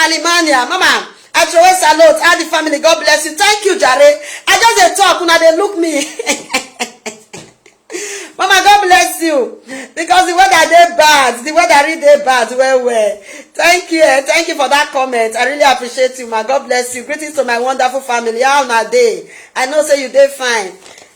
Salimania, Mama. I throw a salute. All the family. God bless you. Thank you, Jare. I just dey talk. Now they look me. Mama, God bless you. Because the weather they bad. The weather really bad. Well. Thank you. Thank you for that comment. I really appreciate you, ma. God bless you. Greetings to my wonderful family. How na day? I know say you dey fine.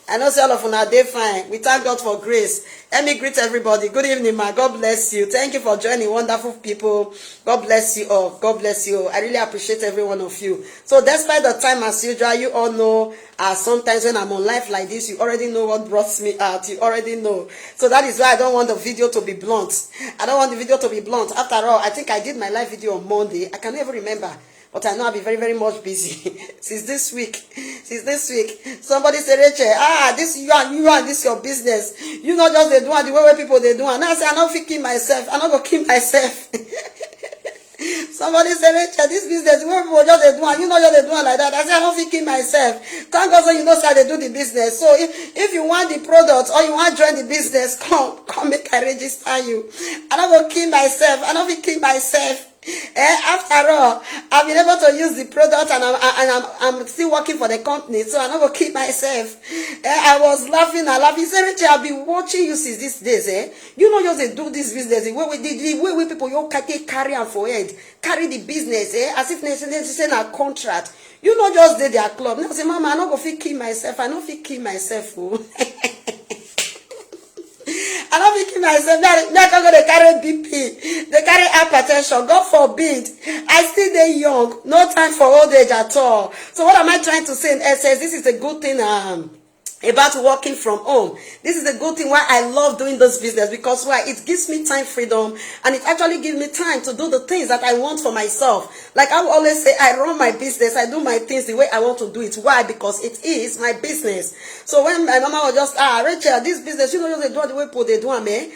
I know say all of una dey fine. We thank God for grace. Let me greet everybody. Good evening, ma. God bless you. Thank you for joining, wonderful people. God bless you all. God bless you. I really appreciate every one of you. So despite the time as usual, you all know sometimes when I'm on live like this, you already know what brought me out. You already know. So that is why I don't want the video to be blunt. I don't want the video to be blunt. After all, I think I did my live video on Monday. I can never remember. But I know I'll be very, very much busy since this week. Somebody said, Rachel, this you and this your business. You not just they do the way people they do. And I say, I not fit kill myself. I not go kill myself. Somebody said, Rachel, this business, the way people just they do, and you know just they do like that. I say, I don't fit kill myself. Thank God so you know how they do the business. So if you want the product or you want to join the business, come make I register you. I don't go kill myself. I don't fit kill myself. After all, I've been able to use the product and I'm still working for the company, so I'm not gonna keep myself. I was laughing and laughing. Say, Rachel, I've been watching you since these days. You know, just do this business the way people you carry and for head, carry the business, as if they send a contract. You know, just did their club. Now say, Mama, I'm not gonna kill myself. I don't fit kill myself. I don't think myself. They're going to carry BP. They carry hypertension. God forbid. I still dey young. No time for old age at all. So what am I trying to say in essence? This is a good thing about working from home. This is a good thing why I love doing this business, because why? It gives me time freedom, and it actually gives me time to do the things that I want for myself. Like I will always say, I run my business, I do my things the way I want to do it. Why? Because it is my business. So when my mama was just, Rachel, this business, you know, they do the way people they do, man.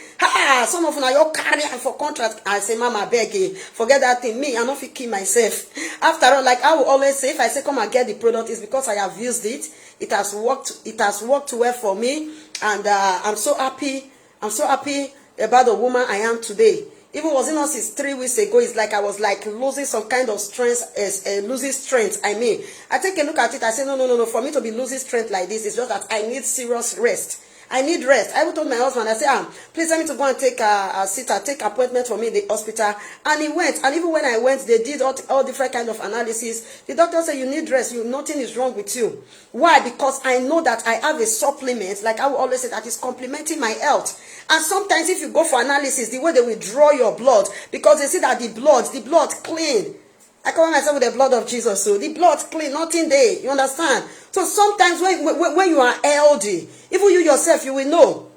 Some of them are your carrier for contract. I say, Mama, beg you, forget that thing. Me, I don't fit kill myself. After all, like I will always say, if I say come and get the product, it's because I have used it. It has worked well for me, and I'm so happy. I'm so happy about the woman I am today. Even was it not since 3 weeks ago, it's like I was like losing some kind of strength, losing strength. I mean, I take a look at it, I say, no. For me to be losing strength like this, it's just that I need serious rest. I need rest. I even told my husband, I said, please let me to go and take a sitter, take appointment for me in the hospital. And he went. And even when I went, they did all different kind of analysis. The doctor said, you need rest. Nothing is wrong with you. Why? Because I know that I have a supplement, like I will always say, that is complementing my health. And sometimes if you go for analysis, the way they will draw your blood, because they see that the blood clean. I cover myself with the blood of Jesus. So the blood clean, nothing there. You understand? So sometimes when you are healthy, even you yourself, you will know.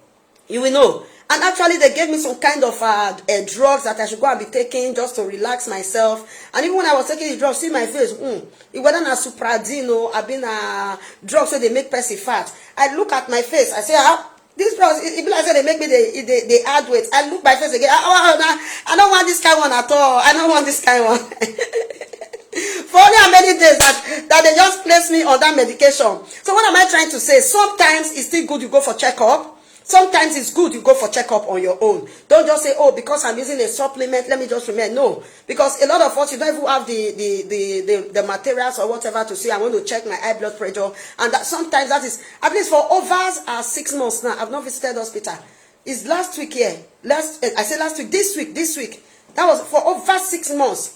You will know. And actually, they gave me some kind of drugs that I should go and be taking just to relax myself. And even when I was taking the drugs, see my face, it wasn't a Supradino, I've been drugs so they make person fat. I look at my face, I say, these drugs, it be like they make me the add weight. I look my face again. I don't want this kind one at all. I don't want this kind one. For only how many days that they just place me on that medication. So what am I trying to say? Sometimes it's still good you go for checkup. Sometimes it's good you go for checkup on your own. Don't just say, because I'm using a supplement, let me just remain. No, because a lot of us, you don't even have the materials or whatever to say, I want to check my high blood pressure. And that sometimes that is, at least for over 6 months now, I've not visited hospital. It's last week here. I said last week, this week. That was for over 6 months.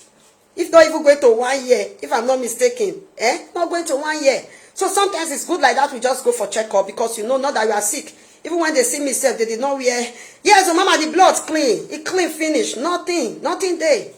If not even going to 1 year, if I'm not mistaken. Not going to 1 year. So sometimes it's good like that, we just go for checkup, because you know not that you are sick. Even when they see me self, they did not wear. Yes, so Mama, the blood's clean. It clean finish. Nothing there.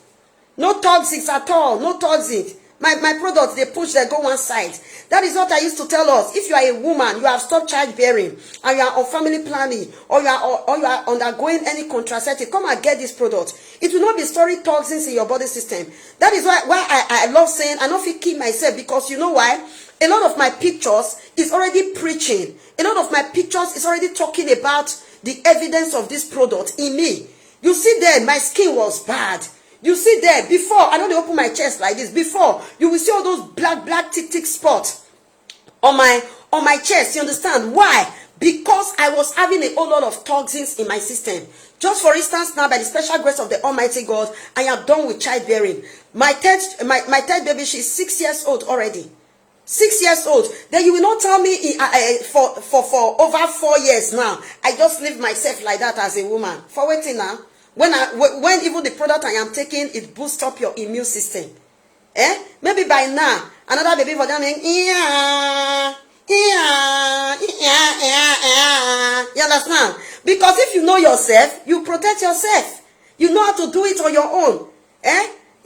No toxics at all. No toxic. My products, they push, they go one side. That is what I used to tell us. If you are a woman, you have stopped childbearing, and you are on family planning, or you are undergoing any contraceptive, come and get this product. It will not be storing toxins in your body system. That is why I love saying, I don't feel keep myself, because you know why? A lot of my pictures is already preaching. A lot of my pictures is already talking about the evidence of this product in me. You see there, my skin was bad. You see there, before, I don't open my chest like this. Before, you will see all those black thick spots on my chest. You understand? Why? Because I was having a whole lot of toxins in my system. Just for instance, now by the special grace of the Almighty God, I am done with childbearing. My third baby, she's 6 years old already. 6 years old. Then you will not tell me for over 4 years now, I just live myself like that as a woman. For waiting now. When even the product I am taking, it boosts up your immune system. Maybe by now, another baby for them, you understand? Because if you know yourself, you protect yourself. You know how to do it on your own.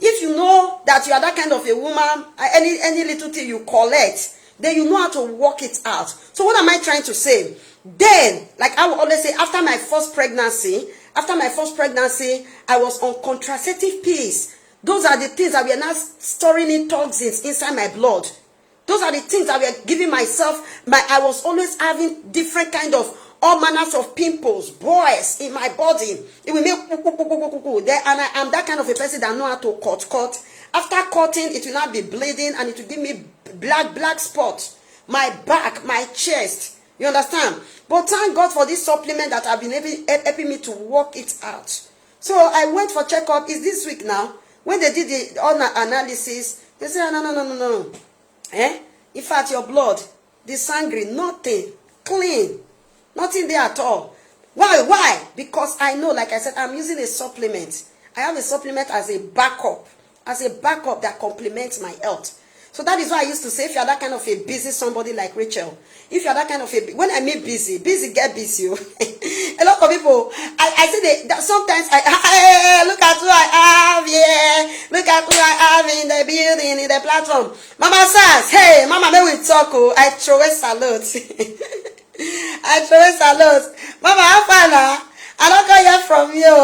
If you know that you are that kind of a woman, any little thing you collect, then you know how to work it out. So what am I trying to say? Then, like I will always say, after my first pregnancy, I was on contraceptive pills. Those are the things that we are now storing in toxins inside my blood. Those are the things that we are giving myself. I was always having different kind of all manners of pimples, boils in my body. It will make there, and I am that kind of a person that know how to cut. After cutting, it will not be bleeding, and it will give me black spots. My back, my chest. You understand? But thank God for this supplement that have been helping me to work it out. So I went for checkup. It's this week now. When they did the all analysis, they said no. In fact, your blood, the sangre, nothing, clean. Nothing there at all. Why? Because I know, like I said, I'm using a supplement. I have a supplement as a backup that complements my health. So that is why I used to say, if you are that kind of a busy somebody like Rachel, if you are that kind of a, when I mean busy get busy. A lot of people, I say that sometimes look at who I have, look at who I have in the building, in the platform. Mama says, hey, Mama, may we talk? I throw a salute. I throw a salute. Mama, how far now? I don't go hear from you,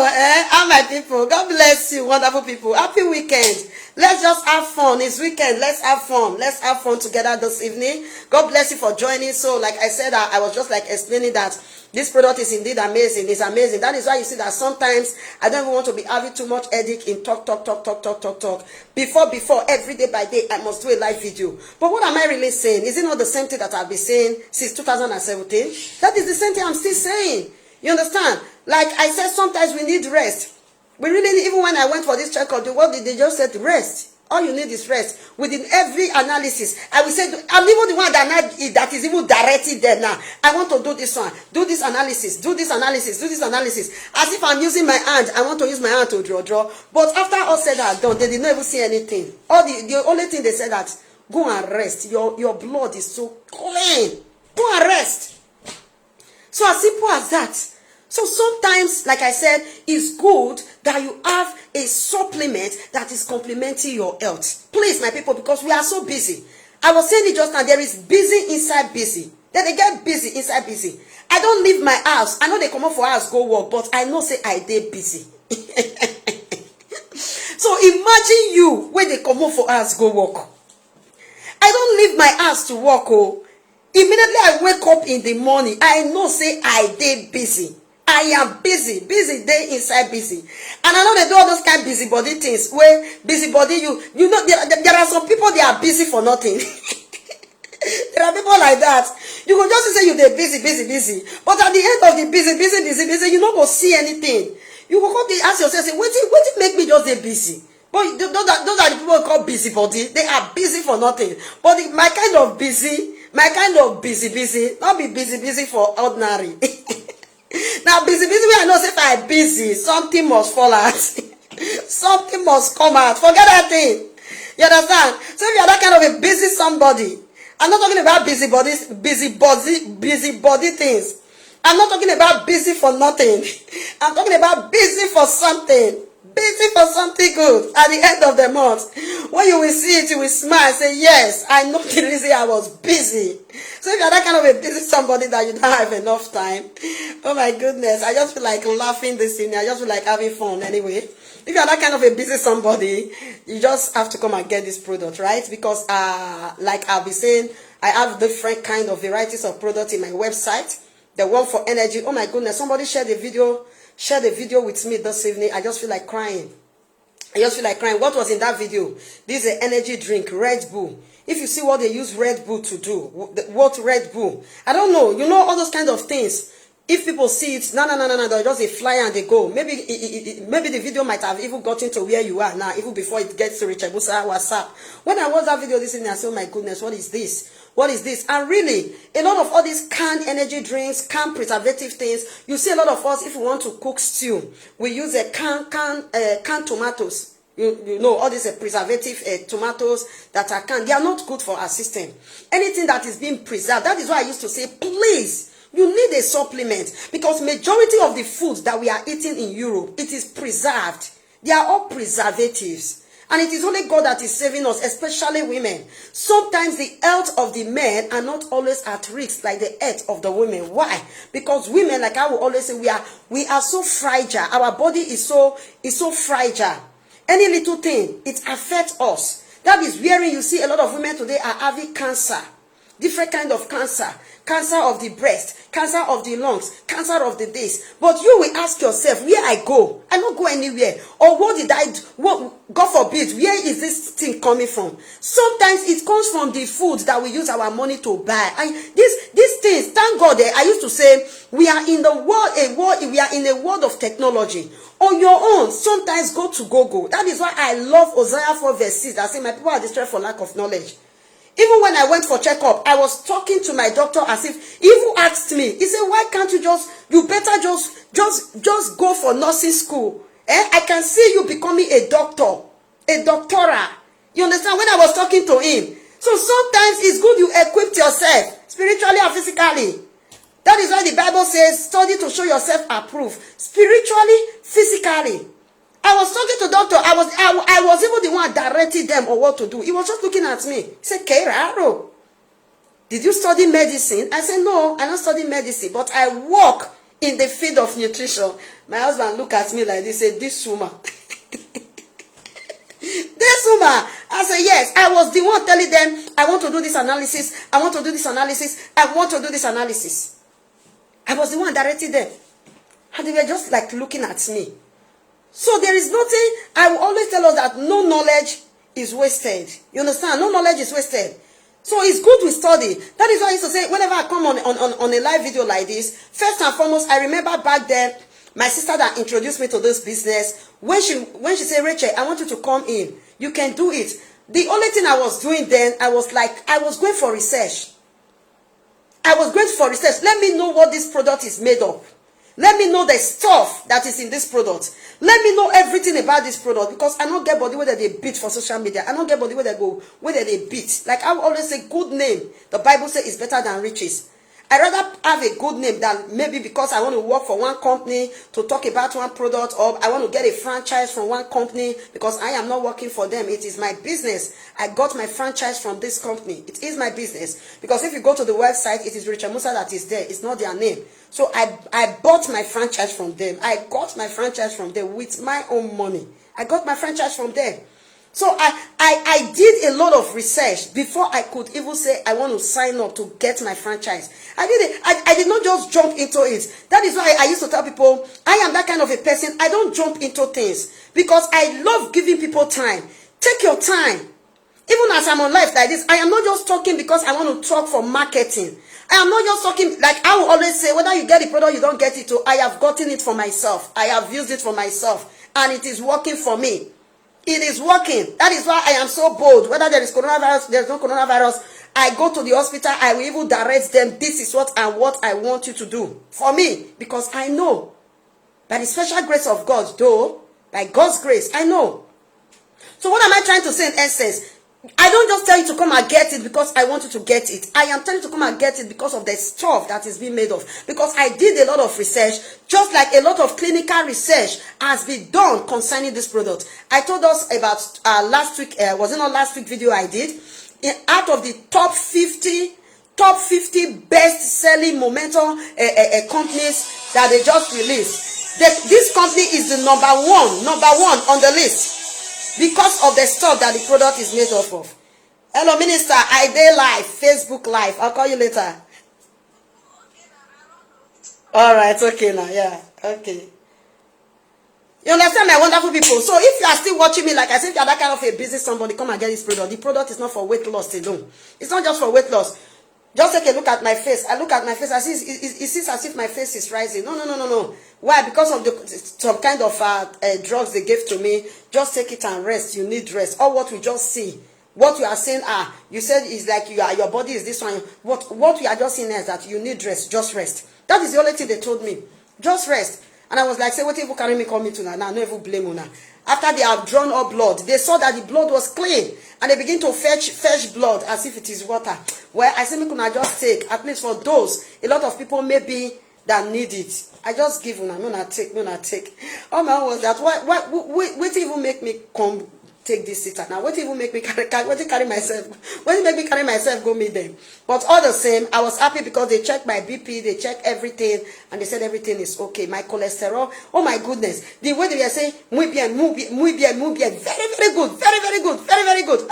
All my people. God bless you, wonderful people. Happy weekend. Let's just have fun. It's weekend. Let's have fun. Let's have fun together this evening. God bless you for joining. So, like I said, I was just like explaining that this product is indeed amazing. It's amazing. That is why you see that sometimes I don't even want to be having too much headache in talk. Before, every day by day, I must do a live video. But what am I really saying? Is it not the same thing that I've been saying since 2017? That is the same thing I'm still saying. You understand? Like I said, sometimes we need rest. We really need, even when I went for this checkup, what did they just said? Rest. All you need is rest. Within every analysis, I will say, I'm even the one that is even directed there now. I want to do this one. Do this analysis. Do this analysis. Do this analysis. As if I'm using my hand. I want to use my hand to draw. But after all said and done, they did not even see anything. The only thing they said that, go and rest. Your blood is so clean. Go and rest. So as simple as that. So sometimes, like I said, it's good that you have a supplement that is complementing your health. Please, my people, because we are so busy. I was saying it just now, there is busy inside busy. Then they get busy inside busy. I don't leave my house. I know they come up for house, go work, but I know say I dey busy. So imagine you when they come up for house, go work. I don't leave my house to work. Immediately I wake up in the morning, I know say I dey busy. I am busy day inside busy. And I know they do all those kind of busybody things where busybody, you know, there are some people, they are busy for nothing. There are people like that. You can just say you're busy. But at the end of the busy, you don't go see anything. You will come to ask yourself, say, what did make me just be busy? But those are the people who call busybody. They are busy for nothing. But my kind of busy, not be busy for ordinary. Now busy wey I know say if I busy, something must fall out. Something must come out. Forget that thing. You understand? So if you are that kind of a busy somebody, I'm not talking about busybody things. I'm not talking about busy for nothing. I'm talking about busy for something. Busy for something good at the end of the month. When you will see it, you will smile and say, yes, I know the reason I was busy. So if you're that kind of a busy somebody that you don't have enough time, oh my goodness, I just feel like laughing this evening. I just feel like having fun anyway. If you're that kind of a busy somebody, you just have to come and get this product, right? Because like I'll be saying, I have different kind of varieties of products in my website. The one for energy. Oh my goodness, somebody shared a video with me this evening. I just feel like crying. What was in that video? This is an energy drink, Red Bull. If you see what they use Red Bull to do, what Red Bull? I don't know. You know all those kind of things. If people see it, no, they'll just a fly and they go. Maybe the video might have even gotten to where you are now, even before it gets to Richard Musa WhatsApp. When I watched that video this evening, I said, oh my goodness, what is this? What is this? And really, a lot of all these canned energy drinks, canned preservative things, you see a lot of us, if we want to cook stew, we use a canned tomatoes. You know, all these preservative tomatoes that are canned, they are not good for our system. Anything that is being preserved, that is why I used to say, please, you need a supplement, because majority of the foods that we are eating in Europe, it is preserved. They are all preservatives. And it is only God that is saving us, especially women. Sometimes the health of the men are not always at risk like the health of the women. Why? Because women, like I will always say, we are so fragile. Our body is so fragile. Any little thing, it affects us. That is wherein you see a lot of women today are having cancer. Different kind of cancer. Cancer of the breast, cancer of the lungs, cancer of the this. But you will ask yourself, where I go? I don't go anywhere. Or what did I do? What, God forbid, where is this thing coming from? Sometimes it comes from the food that we use our money to buy. And these things, thank God, I used to say, we are in the world, we are in a world of technology. On your own, sometimes go to Google. That is why I love Hosea 4 verse 6. I say, my people are destroyed for lack of knowledge. Even when I went for checkup, I was talking to my doctor as if he even asked me. He said, why can't you better just go for nursing school. I can see you becoming a doctor, a doctora. You understand? When I was talking to him. So sometimes it's good you equip yourself, spiritually and physically. That is why the Bible says, study to show yourself approved, spiritually, physically. I was talking to doctor. I was even the one directing them on what to do. He was just looking at me. He said, Keiraro, did you study medicine? I said, no, I don't study medicine, but I work in the field of nutrition. My husband looked at me like this, said, this woman. This woman. I said, yes, I was the one telling them, I want to do this analysis. I want to do this analysis. I want to do this analysis. I was the one directing them. And they were just like looking at me. So there is nothing, I will always tell us that no knowledge is wasted. You understand? No knowledge is wasted. So it's good we study. That is why I used to say, whenever I come on a live video like this, first and foremost, I remember back then, my sister that introduced me to this business, when she said, Rachel, I want you to come in. You can do it. The only thing I was doing then, I was going for research. I was going for research. Let me know what this product is made of. Let me know the stuff that is in this product. Let me know everything about this product, because I don't get body whether they beat for social media. I don't get body whether they beat. Like I always say, good name. The Bible says is better than riches. I rather have a good name than maybe because I want to work for one company to talk about one product, or I want to get a franchise from one company because I am not working for them. It is my business. I got my franchise from this company. It is my business. Because if you go to the website, it is Richard Musa that is there. It's not their name. So I bought my franchise from them. I got my franchise from them with my own money. I got my franchise from them. So I did a lot of research before I could even say I want to sign up to get my franchise. I did it. I did not just jump into it. That is why I used to tell people, I am that kind of a person. I don't jump into things because I love giving people time. Take your time. Even as I'm on live like this, I am not just talking because I want to talk for marketing. I am not just talking, like I will always say, whether you get the product, you don't get it, I have gotten it for myself. I have used it for myself, and it is working for me. It is working. That is why I am so bold. Whether there is coronavirus, there is no coronavirus, I go to the hospital, I will even direct them, this is what I want you to do for me, because I know, by the special grace of God, though, by God's grace, I know. So what am I trying to say in essence? I don't just tell you to come and get it because I want you to get it. I am telling you to come and get it because of the stuff that is being made of. Because I did a lot of research, just like a lot of clinical research has been done concerning this product. I told us about last week, was it not last week video I did? Out of the top 50 best-selling momentum companies that they just released. This company is the number one on the list. Because of the stuff that the product is made off of. Hello, Minister. I dey live. Facebook live. I'll call you later. Alright, okay now. Yeah, okay. You understand, my wonderful people? So if you are still watching me, like I said, if you are that kind of a business somebody, come and get this product. The product is not for weight loss alone. It's not just for weight loss. Just take a look at my face. I look at my face. I see it seems as if my face is rising. No. Why? Because of some kind of drugs they gave to me. Just take it and rest. You need rest. Or what we just see. What you are saying, you said is like your body is this one. What we are just saying is that you need rest. Just rest. That is the only thing they told me. Just rest. And I was like, say, what if you carry me, call me to now? No, even blame una. After they have drawn up blood, they saw that the blood was clean. And they begin to fetch blood as if it is water. Well, I say, me could just take, at least for those, a lot of people maybe that need it. I just give una, no not take. All my own was that, what even make me come take this sitter now? What even make me carry myself? What make me carry myself go meet them? But all the same, I was happy because they checked my BP, they checked everything, and they said everything is okay. My cholesterol, oh my goodness, the way they were saying, muy bien, very good.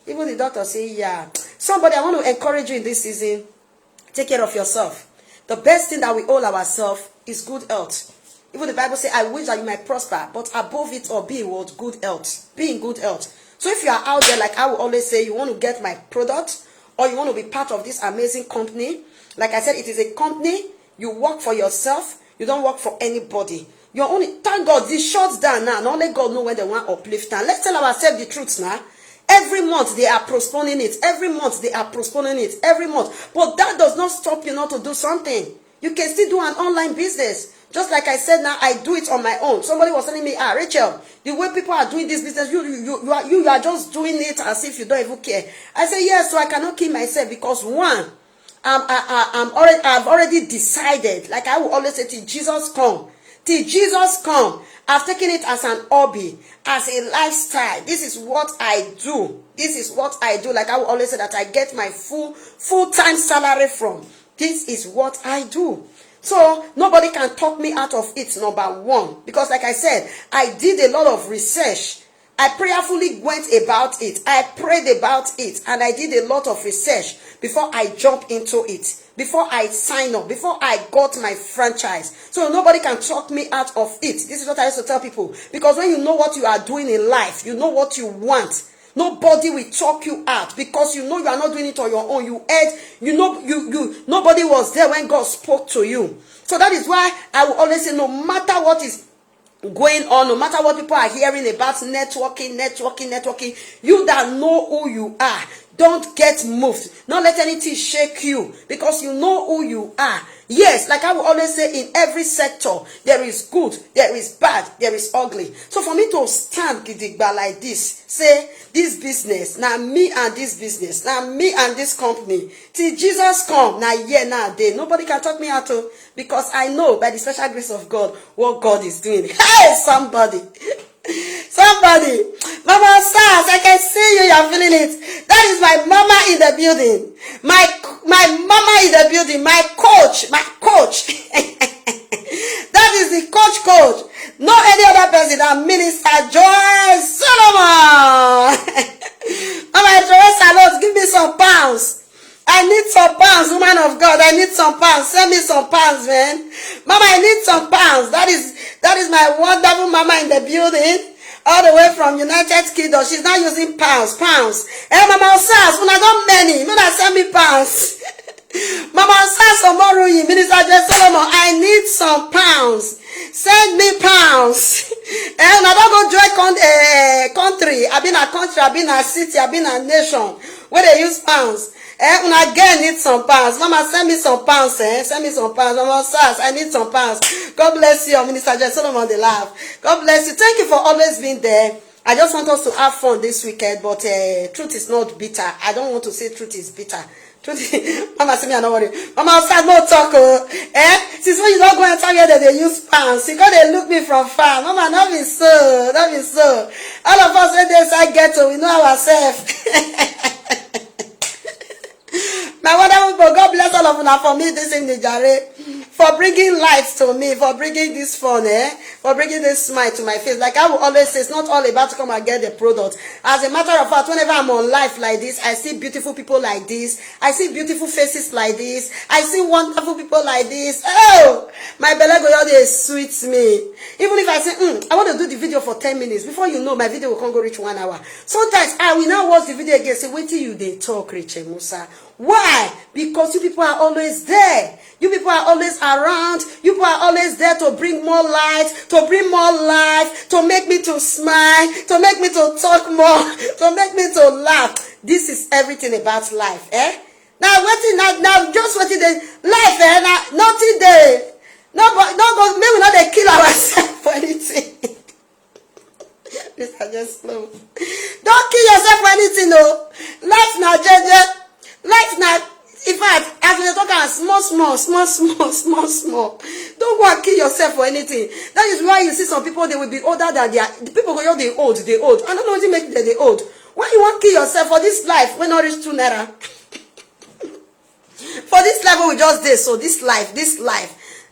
Even the doctor say, yeah. Somebody, I want to encourage you in this season, take care of yourself. The best thing that we owe ourselves is good health. Even the Bible says, I wish that you might prosper, but above it all, be what? Good health. Be in good health. So if you are out there, like I will always say, you want to get my product, or you want to be part of this amazing company, like I said, it is a company. You work for yourself. You don't work for anybody. You're only, thank God, this shuts down now, and only God knows when they want to uplift now. Let's tell ourselves the truth now. Every month they are postponing it. Every month. But that does not stop you not to do something. You can still do an online business. Just like I said now, I do it on my own. Somebody was telling me, Rachel, the way people are doing this business, you are just doing it as if you don't even care. I say, yes, so I cannot kill myself because one, I've already decided, like I will always say, till Jesus come. I've taken it as an hobby, as a lifestyle. This is what I do. Like I will always say that I get my full-time salary from. This is what I do. So nobody can talk me out of it, number one. Because like I said, I did a lot of research. I prayerfully went about it. I prayed about it. And I did a lot of research before I jumped into it. Before I signed up. Before I got my franchise. So nobody can talk me out of it. This is what I used to tell people. Because when you know what you are doing in life, you know what you want. Nobody will talk you out because you know you are not doing it on your own. You heard, nobody was there when God spoke to you. So that is why I will always say, no matter what is going on, no matter what people are hearing about networking, you that know who you are, don't get moved. Don't let anything shake you because you know who you are. Yes, like I will always say, in every sector, there is good, there is bad, there is ugly. So for me to stand gidigba like this, say, this business, now me and this business, now me and this company, till Jesus come, now yeah, now day, nobody can talk me out of, because I know by the special grace of God, what God is doing. Hey, somebody. Mama Stars, I can see you are feeling it. That is my mama in the building. My mama in the building. My coach. That is the coach. No any other person than Minister Joy Solomon. Mama Teresa, Lord, give me some pounds. I need some pounds, woman of God. I need some pounds. Send me some pounds, man. Mama, I need some pounds. That is my wonderful mama in the building. All the way from United Kingdom. She's not using pounds. Hey, Mama Osas, when I got many, when I send me pounds. Mama Osas, Omoruyi, Minister Joy Solomon, I need some pounds. Send me pounds. And I don't go join country. I've been a country, I've been a city, I've been a nation where they use pounds. When I again need some pounds. Mama, send me some pounds. Send me some pounds. Mama Sars, I need some pounds. God bless you, Minister Joy Solomon, the laugh. God bless you. Thank you for always being there. I just want us to have fun this weekend, but truth is not bitter. I don't want to say truth is bitter. Mama, see me, I don't worry. Mama, start no talk. Since when you don't go and tell me that they use pounds, you got to look me from far. Mama, not be so. All of us, when they say ghetto, we know ourselves. My wonderful God bless all of you for me this evening, Jare, for bringing light to me, for bringing this fun, for bringing this smile to my face. Like I will always say, it's not all about to come and get the product. As a matter of fact, whenever I'm on live like this, I see beautiful people like this. I see beautiful faces like this. I see wonderful people like this. Oh, my belly go sweets me. Even if I say, I want to do the video for 10 minutes, before you know, my video will come go reach 1 hour. Sometimes I will now watch the video again, say, wait till you they talk, Rachel Musa. Why? Because you people are always there. You people are always around. You people are always there to bring more light, to bring more life, to make me to smile, to make me to talk more, to make me to laugh. This is everything about life, eh? Now waiting, now just waiting the life, eh? Now nothing there. No go. Maybe not they kill ourselves for anything. This are just slow. Don't kill yourself for anything, no. Life now, life now. In fact, as we talk about small. Don't go and kill yourself for anything. That is why you see some people, they will be older than they are. The people go, they old. I don't know what you make them they old. Why you want to kill yourself for this life when not reach 2 naira? For this life we just did. So this life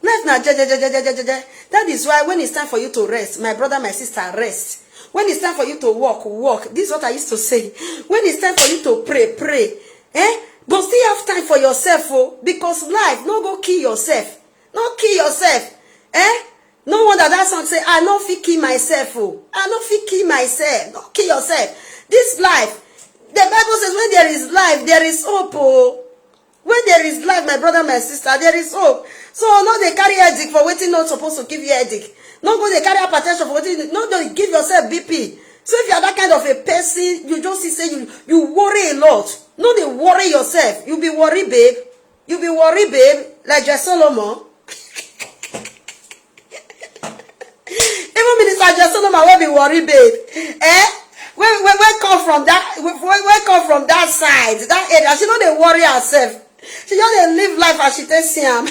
now, that is why when it's time for you to rest, my brother, my sister, rest. When it's time for you to walk. This is what I used to say. When it's time for you to pray. But still have time for yourself, oh, because life, no go kill yourself. No kill yourself. No wonder that song say, I no fit kill myself, oh. I no fit kill myself. No kill yourself. This life, the Bible says, when there is life, there is hope, oh. When there is life, my brother, my sister, there is hope. So, no, they carry headache for waiting not supposed to give you headache. No, go, they carry hypertension for waiting. No, don't give yourself BP. So, if you are that kind of a person, you just say you worry a lot. No, they worry yourself. You be worried, babe. You be worried, babe. Like Jess Solomon. Even Minister Jess Solomon will be worried, babe. When come from that side, that area, she know they worry herself. She just they live life as she tells him.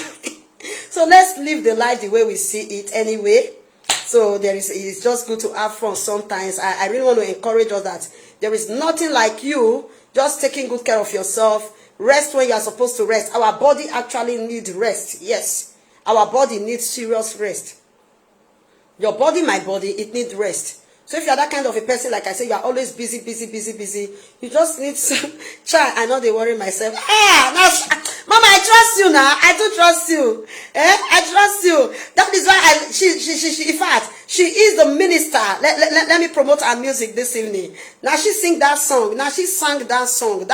So let's live the life the way we see it anyway. So it's just good to have fun sometimes. I really want to encourage us that there is nothing like you just taking good care of yourself. Rest when you are supposed to rest. Our body actually needs rest. Yes, our body needs serious rest. Your body, my body, it needs rest. So if you are that kind of a person, like I say, you are always busy. You just need to try. I know they worry myself. Mama, I trust you now. I do trust you. I trust you. That is why she in fact, she is the minister. Let me promote her music this evening. Now she sing that song. Now she sang that song.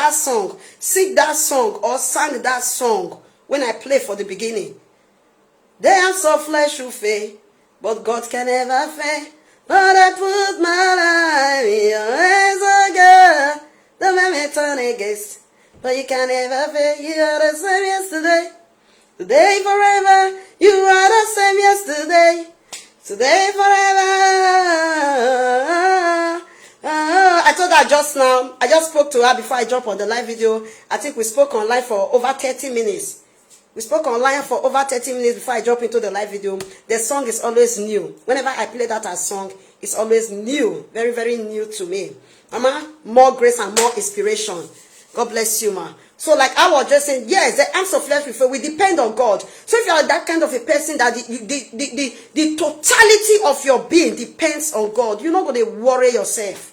Sing that song or sang that song when I play for the beginning. They are so flesh who fail, but God can never fail. Lord, I put my life in your hands, oh God. Don't let me turn against, but you can never fail. You are the same yesterday, today, forever. You are the same yesterday, today, forever. I told her just now. I just spoke to her before I jump on the live video. I think we spoke online for over 30 minutes. We spoke online for over 30 minutes before I jump into the live video. The song is always new. Whenever I play that as song, it's always new. Very, very new to me. Mama, more grace and more inspiration. God bless you, ma. So like I was just saying, yes, the arms of flesh prefer, we depend on God. So if you are that kind of a person that the totality of your being depends on God, you're not going to worry yourself.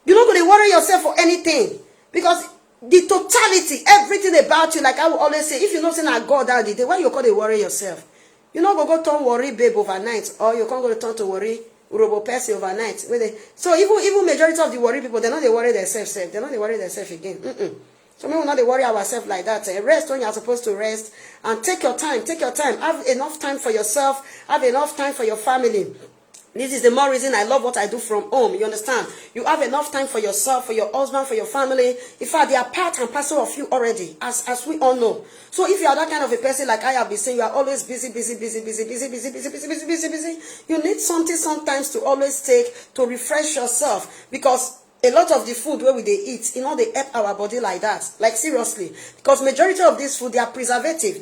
You're not going to worry yourself for anything. Because the totality, everything about you, like I will always say, if you're not saying that God that the day, why you can't worry yourself? You're not going to turn worry babe overnight, or you can't go to turn to worry robo person overnight. So even majority of the worry people, they're not they worry themselves. They're not they worry themselves again. So we will not they worry ourselves like that. Rest when you're supposed to rest, and take your time. Take your time. Have enough time for yourself. Have enough time for your family. This is the more reason I love what I do from home. You understand? You have enough time for yourself, for your husband, for your family. In fact, they are part and parcel of you already, as we all know. So if you are that kind of a person, like I have been saying, you are always busy. You need something sometimes to always take to refresh yourself, because a lot of the food where we they eat, you know, they help our body like that. Like seriously. Because majority of this food, they are preservative.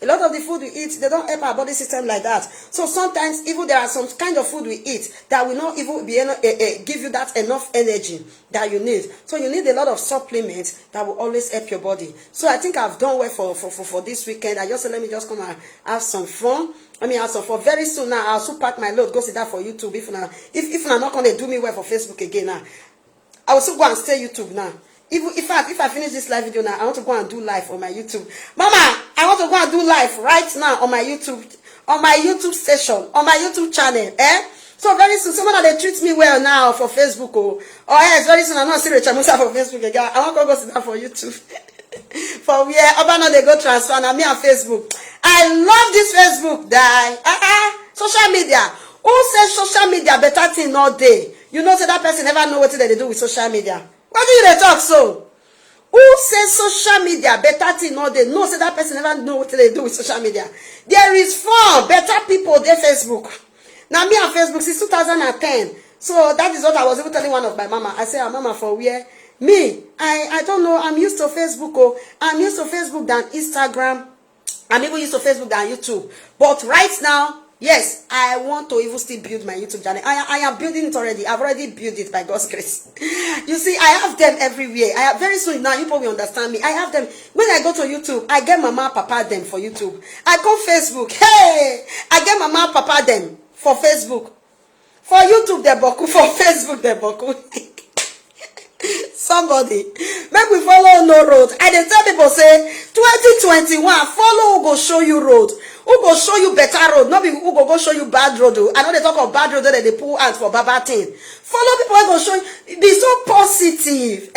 A lot of the food we eat, they don't help our body system like that. So sometimes, even there are some kind of food we eat that will not even be able give you that enough energy that you need. So you need a lot of supplements that will always help your body. So I think I've done well for this weekend. I just said, let me just come and have some fun. For very soon now, I'll also pack my load, go sit down for YouTube. If I'm not going to do me well for Facebook again now, I will still go and stay YouTube now. If I finish this live video now, I want to go and do live on my YouTube. Mama, I want to go and do live right now on my YouTube station, on my YouTube channel. So very soon, someone that they treat me well now for Facebook, oh, yes, very soon I'm not see Rachel Musa for Facebook again. I want to go sit down for YouTube. For where Obama they go transfer now me on Facebook. I love this Facebook, die. Social media. Who says social media better thing all day? You know, say that person never know what they do with social media. What do you they talk so? Who says social media better thing all day? No, say that person never know what they do with social media. There is fun, better people their Facebook. Now me on Facebook since 2010. So that is what I was even telling one of my mama. I say, mama, for where? Me, I don't know. I'm used to Facebook. Oh, I'm used to Facebook than Instagram. I'm even used to Facebook than YouTube. But right now, yes, I want to even still build my YouTube channel. I am building it already. I've already built it by God's grace. You see, I have them everywhere. I have very soon now. You probably understand me. I have them when I go to YouTube. I get mama, papa them for YouTube. I go Facebook. Hey, I get mama, papa them for Facebook. For YouTube, they boku. For Facebook, they boku. Somebody make we follow no road. I dey tell people say 2021 follow who go show you road, who go show you better road, not be who go show you bad road. I know they talk of bad road that they pull out for baba thing. Follow people who go show you, be so positive,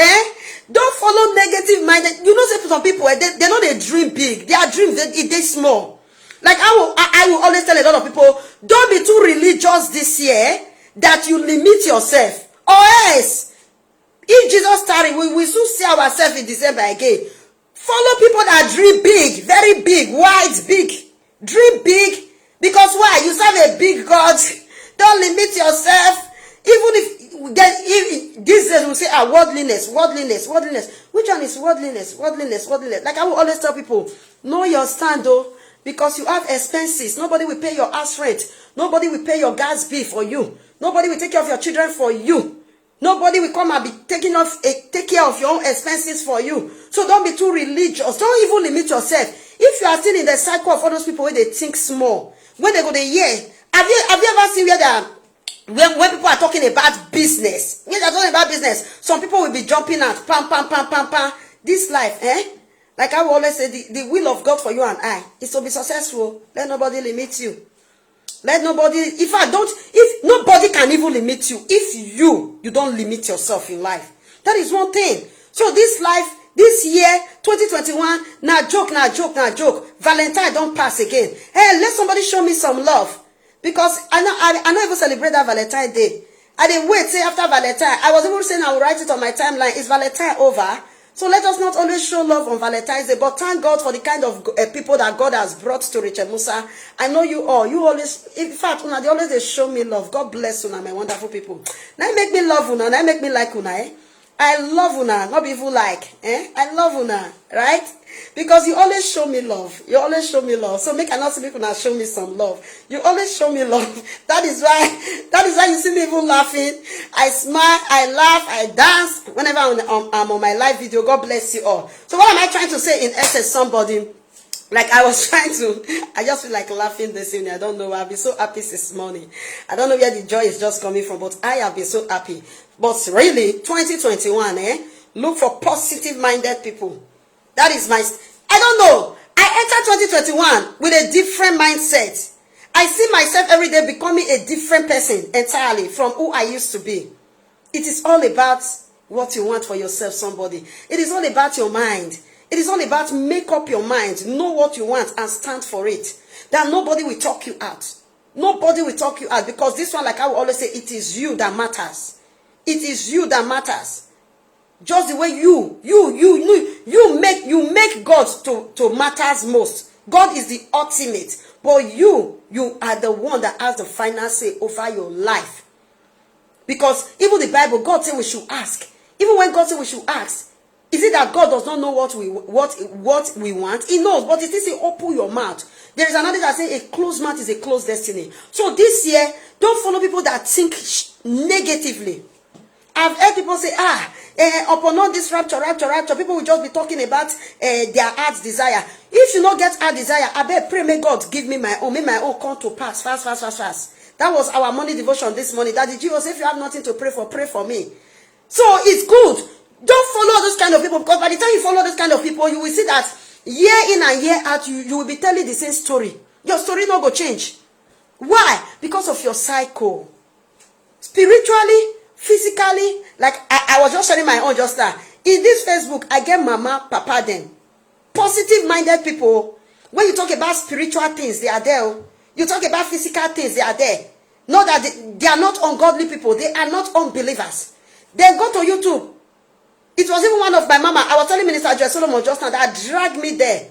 don't follow negative minded. You know, say some people they know they dream big, their dreams they small. Like I will always tell a lot of people, don't be too religious this year that you limit yourself, or else if Jesus tarry, we will soon see ourselves in December again. Follow people that dream big, very big, wide, big. Dream big. Because why? You serve a big God. Don't limit yourself. Even if these days we say worldliness. Which one is worldliness? Like I will always tell people, know your stand though. Because you have expenses. Nobody will pay your house rent. Nobody will pay your gas bill for you. Nobody will take care of your children for you. Nobody will come and be take care of your own expenses for you. So don't be too religious. Don't even limit yourself. If you are still in the cycle of all those people where they think small, when they go to hear, have you ever seen when people are talking about business? When they're talking about business, some people will be jumping out, pam. This life, like I will always say, the will of God for you and I is to be successful. Let nobody limit you. Let nobody, if nobody can even limit you, if you don't limit yourself in life. That is one thing. So this life, this year, 2021, na joke. Valentine don't pass again. Hey, let somebody show me some love. Because I don't even celebrate that Valentine Day. I didn't wait, say after Valentine. I was even saying I will write it on my timeline. Is Valentine over? So let us not always show love on Valentine's Day, but thank God for the kind of people that God has brought to Rachel Musa. I know you all. You always, in fact, they always show me love. God bless you, my wonderful people. Now make me love una. Now make me like una. I love una. Not be even like. I love una. Right? Because you always show me love. You always show me love. So make another people now show me some love. You always show me love. That is why you see me even laughing. I smile, I laugh, I dance whenever I'm on my live video. God bless you all. So what am I trying to say in essence? Somebody, like I was trying to, I just feel like laughing this evening. I don't know. I've been so happy this morning. I don't know where the joy is just coming from, but I have been so happy. But really, 2021, look for positive-minded people. That is I don't know. I enter 2021 with a different mindset. I see myself every day becoming a different person entirely from who I used to be. It is all about what you want for yourself, somebody. It is all about your mind. It is all about make up your mind, know what you want and stand for it. That nobody will talk you out. Nobody will talk you out, because this one, like I will always say, it is you that matters. It is you that matters. Just the way you make God to matters most. God is the ultimate, but you are the one that has the final say over your life. Because even the Bible, God said we should ask. Even when God said we should ask, is it that God does not know what we want? He knows, but it is say open your mouth. There is another that says a closed mouth is a closed destiny. So this year, don't follow people that think negatively. I've heard people say, upon all this rapture, people will just be talking about their heart's desire. If you don't get heart desire, I bet pray, may God give me my own, may my own come to pass, fast. That was our morning devotion this morning. Daddy Jesus, if you have nothing to pray for me. So it's good. Don't follow those kind of people, because by the time you follow those kind of people, you will see that year in and year out, you will be telling the same story. Your story not go change. Why? Because of your cycle. spiritually, physically. Like I was just sharing my own just now. In this Facebook, I get mama, papa them. Positive-minded people. When you talk about spiritual things, they are there. You talk about physical things, they are there. Not that they are not ungodly people. They are not unbelievers. Then go to YouTube. It was even one of my mama. I was telling Minister Joy Solomon just now that dragged me there.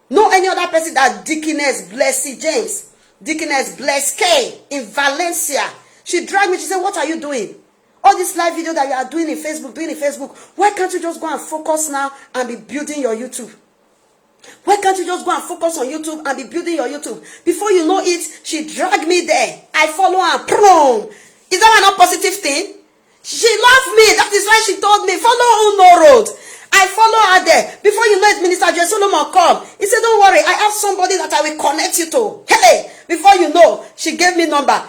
No any other person that Deaconess Blessy James, Deaconess Bless K in Valencia. She dragged me. She said, what are you doing? All this live video that you are doing in Facebook, why can't you just go and focus now and be building your YouTube? Why can't you just go and focus on YouTube and be building your YouTube? Before you know it, she dragged me there. I follow her. Boom. Is that not a positive thing? She loved me. That is why she told me, follow Uno Road. I follow her there. Before you know it, Minister Joy Solomon come. He said, don't worry, I have somebody that I will connect you to. Hey, before you know, she gave me number.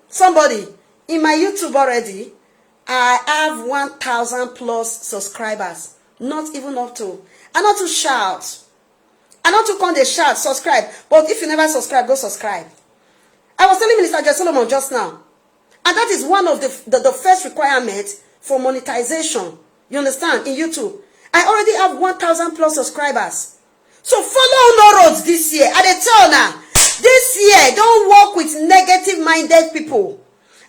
Somebody in my YouTube already, I have 1,000 plus subscribers. Not even up to. And not to shout. And not to come they shout, subscribe. But if you never subscribe, go subscribe. I was telling Minister Joy Solomon just now. And that is one of the first requirements for monetization. You understand? In YouTube. I already have 1,000 plus subscribers. So follow no roads this year. And they tell now, this year, don't work with negative-minded people.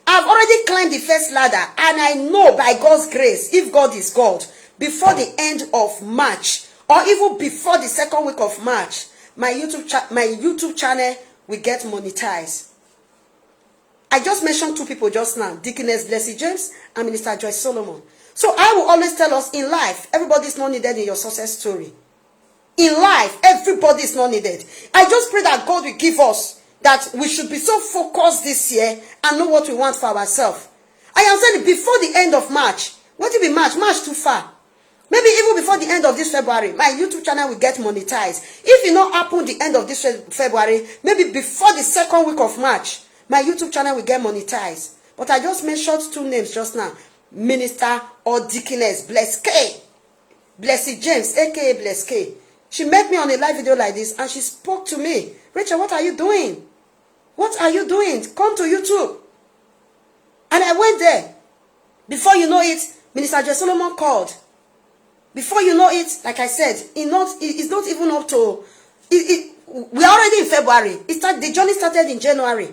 I've already climbed the first ladder. And I know by God's grace, if God is God, before the end of March, or even before the second week of March, my YouTube channel will get monetized. I just mentioned two people just now, Deaconess Blessy James and Minister Joy Solomon. So I will always tell us in life, everybody is not needed in your success story. In life, everybody is not needed. I just pray that God will give us that we should be so focused this year and know what we want for ourselves. I am saying before the end of March. What will be March? March too far. Maybe even before the end of this February, my YouTube channel will get monetized. If it not happen the end of this February, maybe before the second week of March, my YouTube channel will get monetized. But I just mentioned two names just now. Minister or Deaconess Bless K. Blessy James, aka Bless K. She met me on a live video like this and she spoke to me. Rachel, what are you doing? What are you doing? Come to YouTube. And I went there. Before you know it, Minister Joy Solomon called. Before you know it, like I said, it's not even up to... we are already in February. The journey started in January.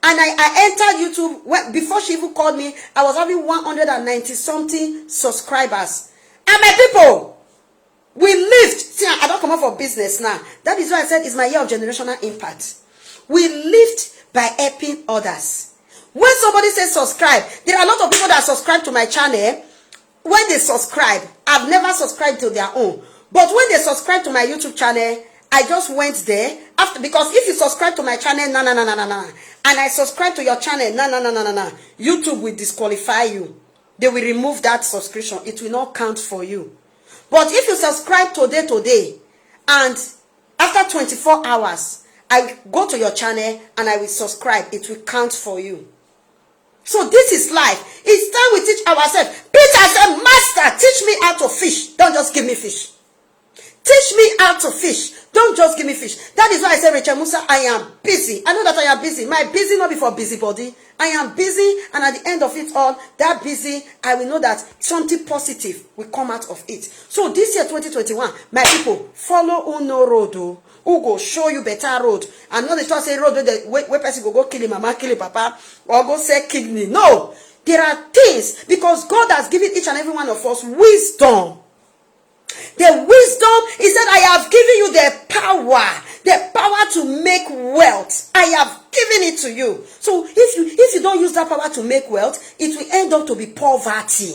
And I entered YouTube. Before she even called me, I was having 190-something subscribers. And my people, we lived. See, I don't come up for business now. That is why I said it's my year of generational impact. We lived by helping others. When somebody says subscribe, there are a lot of people that subscribe to my channel. When they subscribe, I've never subscribed to their own. But when they subscribe to my YouTube channel, I just went there because if you subscribe to my channel, and I subscribe to your channel, YouTube will disqualify you. They will remove that subscription. It will not count for you. But if you subscribe today, and after 24 hours, I go to your channel and I will subscribe, it will count for you. So this is life. It's time we teach ourselves. Peter said, Master, teach me how to fish. Don't just give me fish. Teach me how to fish. Don't just give me fish. That is why I said, Rachel Musa, I am busy. I know that I am busy. My busy not before busybody. I am busy, and at the end of it all, that busy, I will know that something positive will come out of it. So this year, 2021, my people, follow Uno Road. Who go show you better road. And not the talk say road where person go kill him, mama, kill him, papa, or go say kidney. No. There are things, because God has given each and every one of us wisdom. The wisdom, he said, I have given you the power to make wealth. I have given it to you. So if you don't use that power to make wealth, it will end up to be poverty.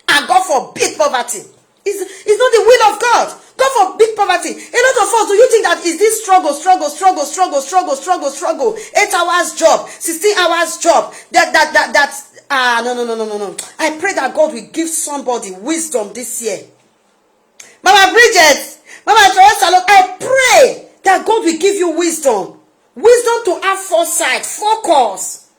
And God forbid poverty. It's not the will of God. God forbid poverty. A lot of us, do you think that is this struggle, 8 hours job, 16 hours job, no. I pray that God will give somebody wisdom this year. Mama Bridget, Mama Teresa, I pray that God will give you wisdom. Wisdom to have foresight, focus.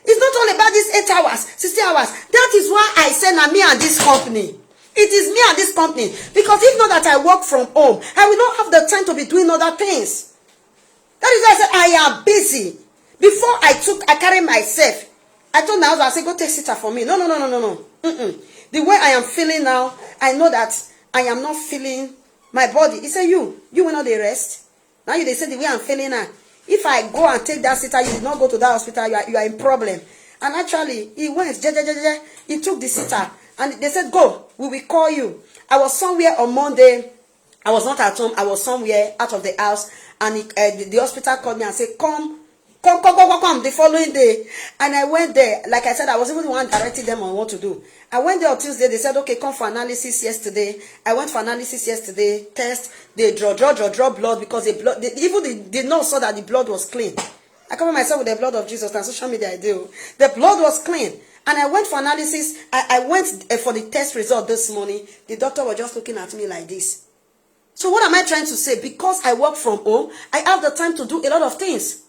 It's not all about these 8 hours, 16 hours. That is why I say, now me and this company. It is me and this company. Because if not that I work from home, I will not have the time to be doing other things. That is why I said I am busy. Before I carry myself I told my husband, I said, go take sitter for me. No. The way I am feeling now, I know that I am not feeling my body. He said, you will not rest. Now they say the way I'm feeling now. If I go and take that sitter, you did not go to that hospital, you are in problem. And actually, he went, he took the sitter. And they said, go, we will call you. I was somewhere on Monday. I was not at home. I was somewhere out of the house. And the hospital called me and said, come the following day. And I went there. Like I said, I was even the one directing them on what to do. I went there on Tuesday. They said, okay, come for analysis yesterday. I went for analysis yesterday. Test. They draw blood because the nurse saw that the blood was clean. I cover myself with the blood of Jesus. On social media, I do. The blood was clean. And I went for analysis. I went for the test result this morning. The doctor was just looking at me like this. So what am I trying to say? Because I work from home, I have the time to do a lot of things.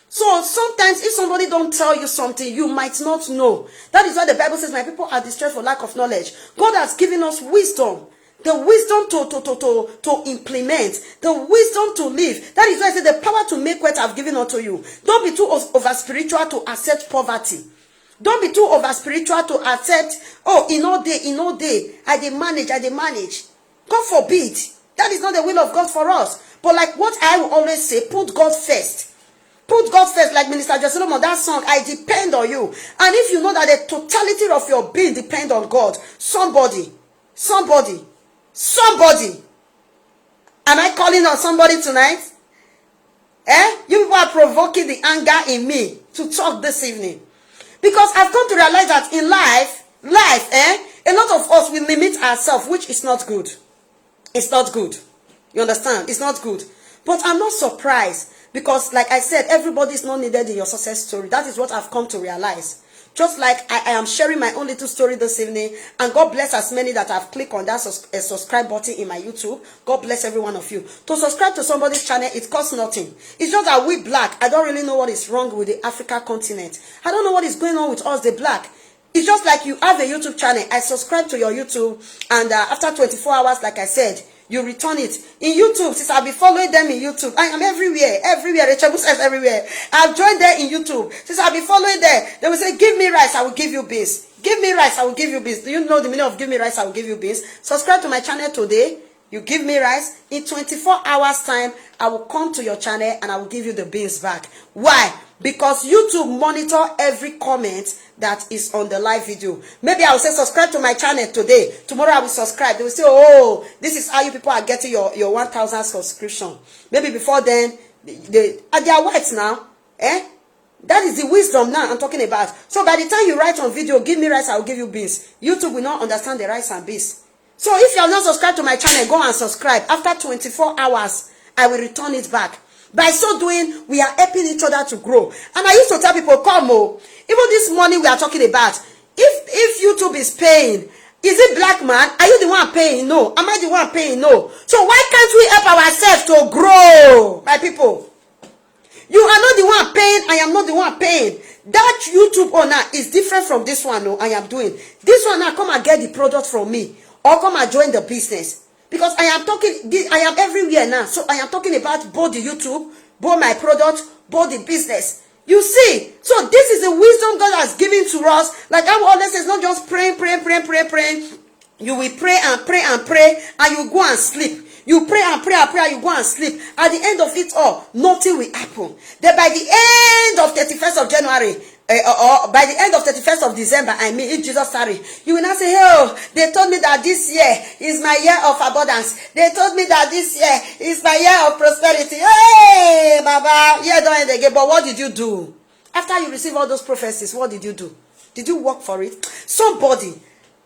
So sometimes if somebody don't tell you something, you might not know. That is why the Bible says, my people are distressed for lack of knowledge. God has given us wisdom. The wisdom to implement. The wisdom to live. That is why I say the power to make what I've given unto you. Don't be too over spiritual to accept poverty. Don't be too over spiritual to accept, oh, in all day, I dey manage. God forbid. That is not the will of God for us. But like what I will always say, put God first. Put God first, like Minister Jocelyn, that song, I depend on you. And if you know that the totality of your being depends on God, somebody. Am I calling on somebody tonight? You people are provoking the anger in me to talk this evening. Because I've come to realize that in life, a lot of us will limit ourselves, which is not good. It's not good. You understand? It's not good. But I'm not surprised because, like I said, everybody is not needed in your success story. That is what I've come to realize. Just like I am sharing my own little story this evening, and God bless as many that have clicked on that subscribe button in my YouTube. God bless every one of you. To subscribe to somebody's channel, it costs nothing. It's just that we black, I don't really know what is wrong with the Africa continent. I don't know what is going on with us, the black. It's just like you have a YouTube channel. I subscribe to your YouTube, and after 24 hours, like I said, you return it. In YouTube, since I'll be following them in YouTube, I am everywhere. Rachel says everywhere. I've joined there in YouTube. Since I'll be following there, they will say, give me rice, I will give you beans. Give me rice, I will give you beans. Do you know the meaning of give me rice, I will give you beans? Subscribe to my channel today. You give me rice. In 24 hours time, I will come to your channel and I will give you the beans back. Why? Because YouTube monitor every comment that is on the live video. Maybe I will say subscribe to my channel today. Tomorrow I will subscribe. They will say, oh, this is how you people are getting your 1,000 subscription. Maybe before then, they are whites now. That is the wisdom now I'm talking about. So by the time you write on video, give me rice, I will give you beans. YouTube will not understand the rice and beans. So if you are not subscribed to my channel, go and subscribe. After 24 hours, I will return it back. By so doing, we are helping each other to grow. And I used to tell people, come on, even this morning we are talking about, if YouTube is paying, is it black man? Are you the one paying? No. Am I the one paying? No. So why can't we help ourselves to grow, my people? You are not the one paying, I am not the one paying. That YouTube owner is different from this one, no, I am doing. This one now, come and get the product from me. Or come and join the business. Because I am everywhere now. So I am talking about both the YouTube, both my product, both the business. You see? So this is the wisdom God has given to us. Like I will always say, it's not just praying. You will pray and you go and sleep. You pray and you go and sleep. At the end of it all, nothing will happen. Then by the end of 31st of January, or by the end of 31st of December, I mean, if Jesus sorry, you will not say, oh, they told me that this year is my year of abundance. They told me that this year is my year of prosperity. Hey, Baba, yeah, don't end again. But what did you do? After you receive all those prophecies, what did you do? Did you work for it? Somebody,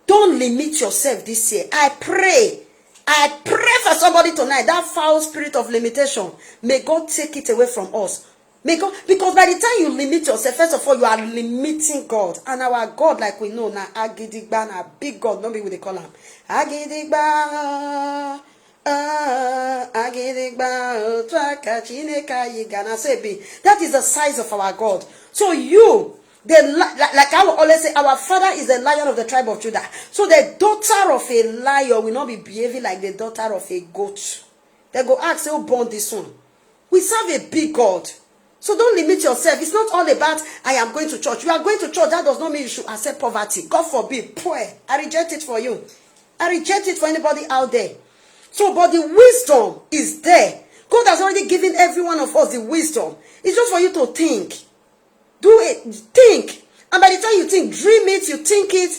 don't limit yourself this year. I pray for somebody tonight, that foul spirit of limitation, may God take it away from us. Because by the time you limit yourself, first of all, you are limiting God. And our God, like we know, now Agidigba, na big God, don't be what they call him. Agidigba, Agidigba, that is the size of our God. So you, like I will always say, our father is the Lion of the tribe of Judah. So the daughter of a lion will not be behaving like the daughter of a goat. They go ask, who born this one? We serve a big God. So don't limit yourself. It's not all about, I am going to church. You are going to church. That does not mean you should accept poverty. God forbid. Poor. I reject it for you. I reject it for anybody out there. So, but the wisdom is there. God has already given every one of us the wisdom. It's just for you to think. Do it. Think. And by the time you think, dream it, you think it.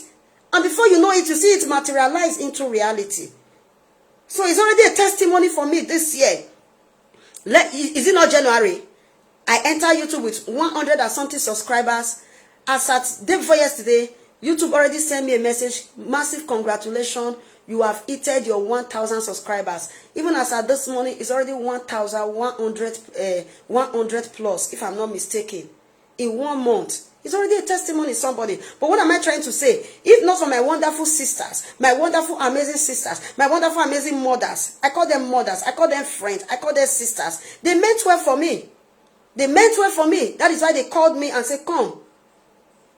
And before you know it, you see it materialize into reality. So it's already a testimony for me this year. Is it not January? I entered YouTube with 100 and something subscribers. As at day before yesterday, YouTube already sent me a message. Massive congratulations. You have hit your 1,000 subscribers. Even as at this morning, it's already 1,100 plus, if I'm not mistaken. In 1 month. It's already a testimony, somebody. But what am I trying to say? If not for my wonderful sisters, my wonderful, amazing sisters, my wonderful, amazing mothers, I call them mothers, I call them friends, I call them sisters. They meant well for me. They meant well for me. That is why they called me and said, come.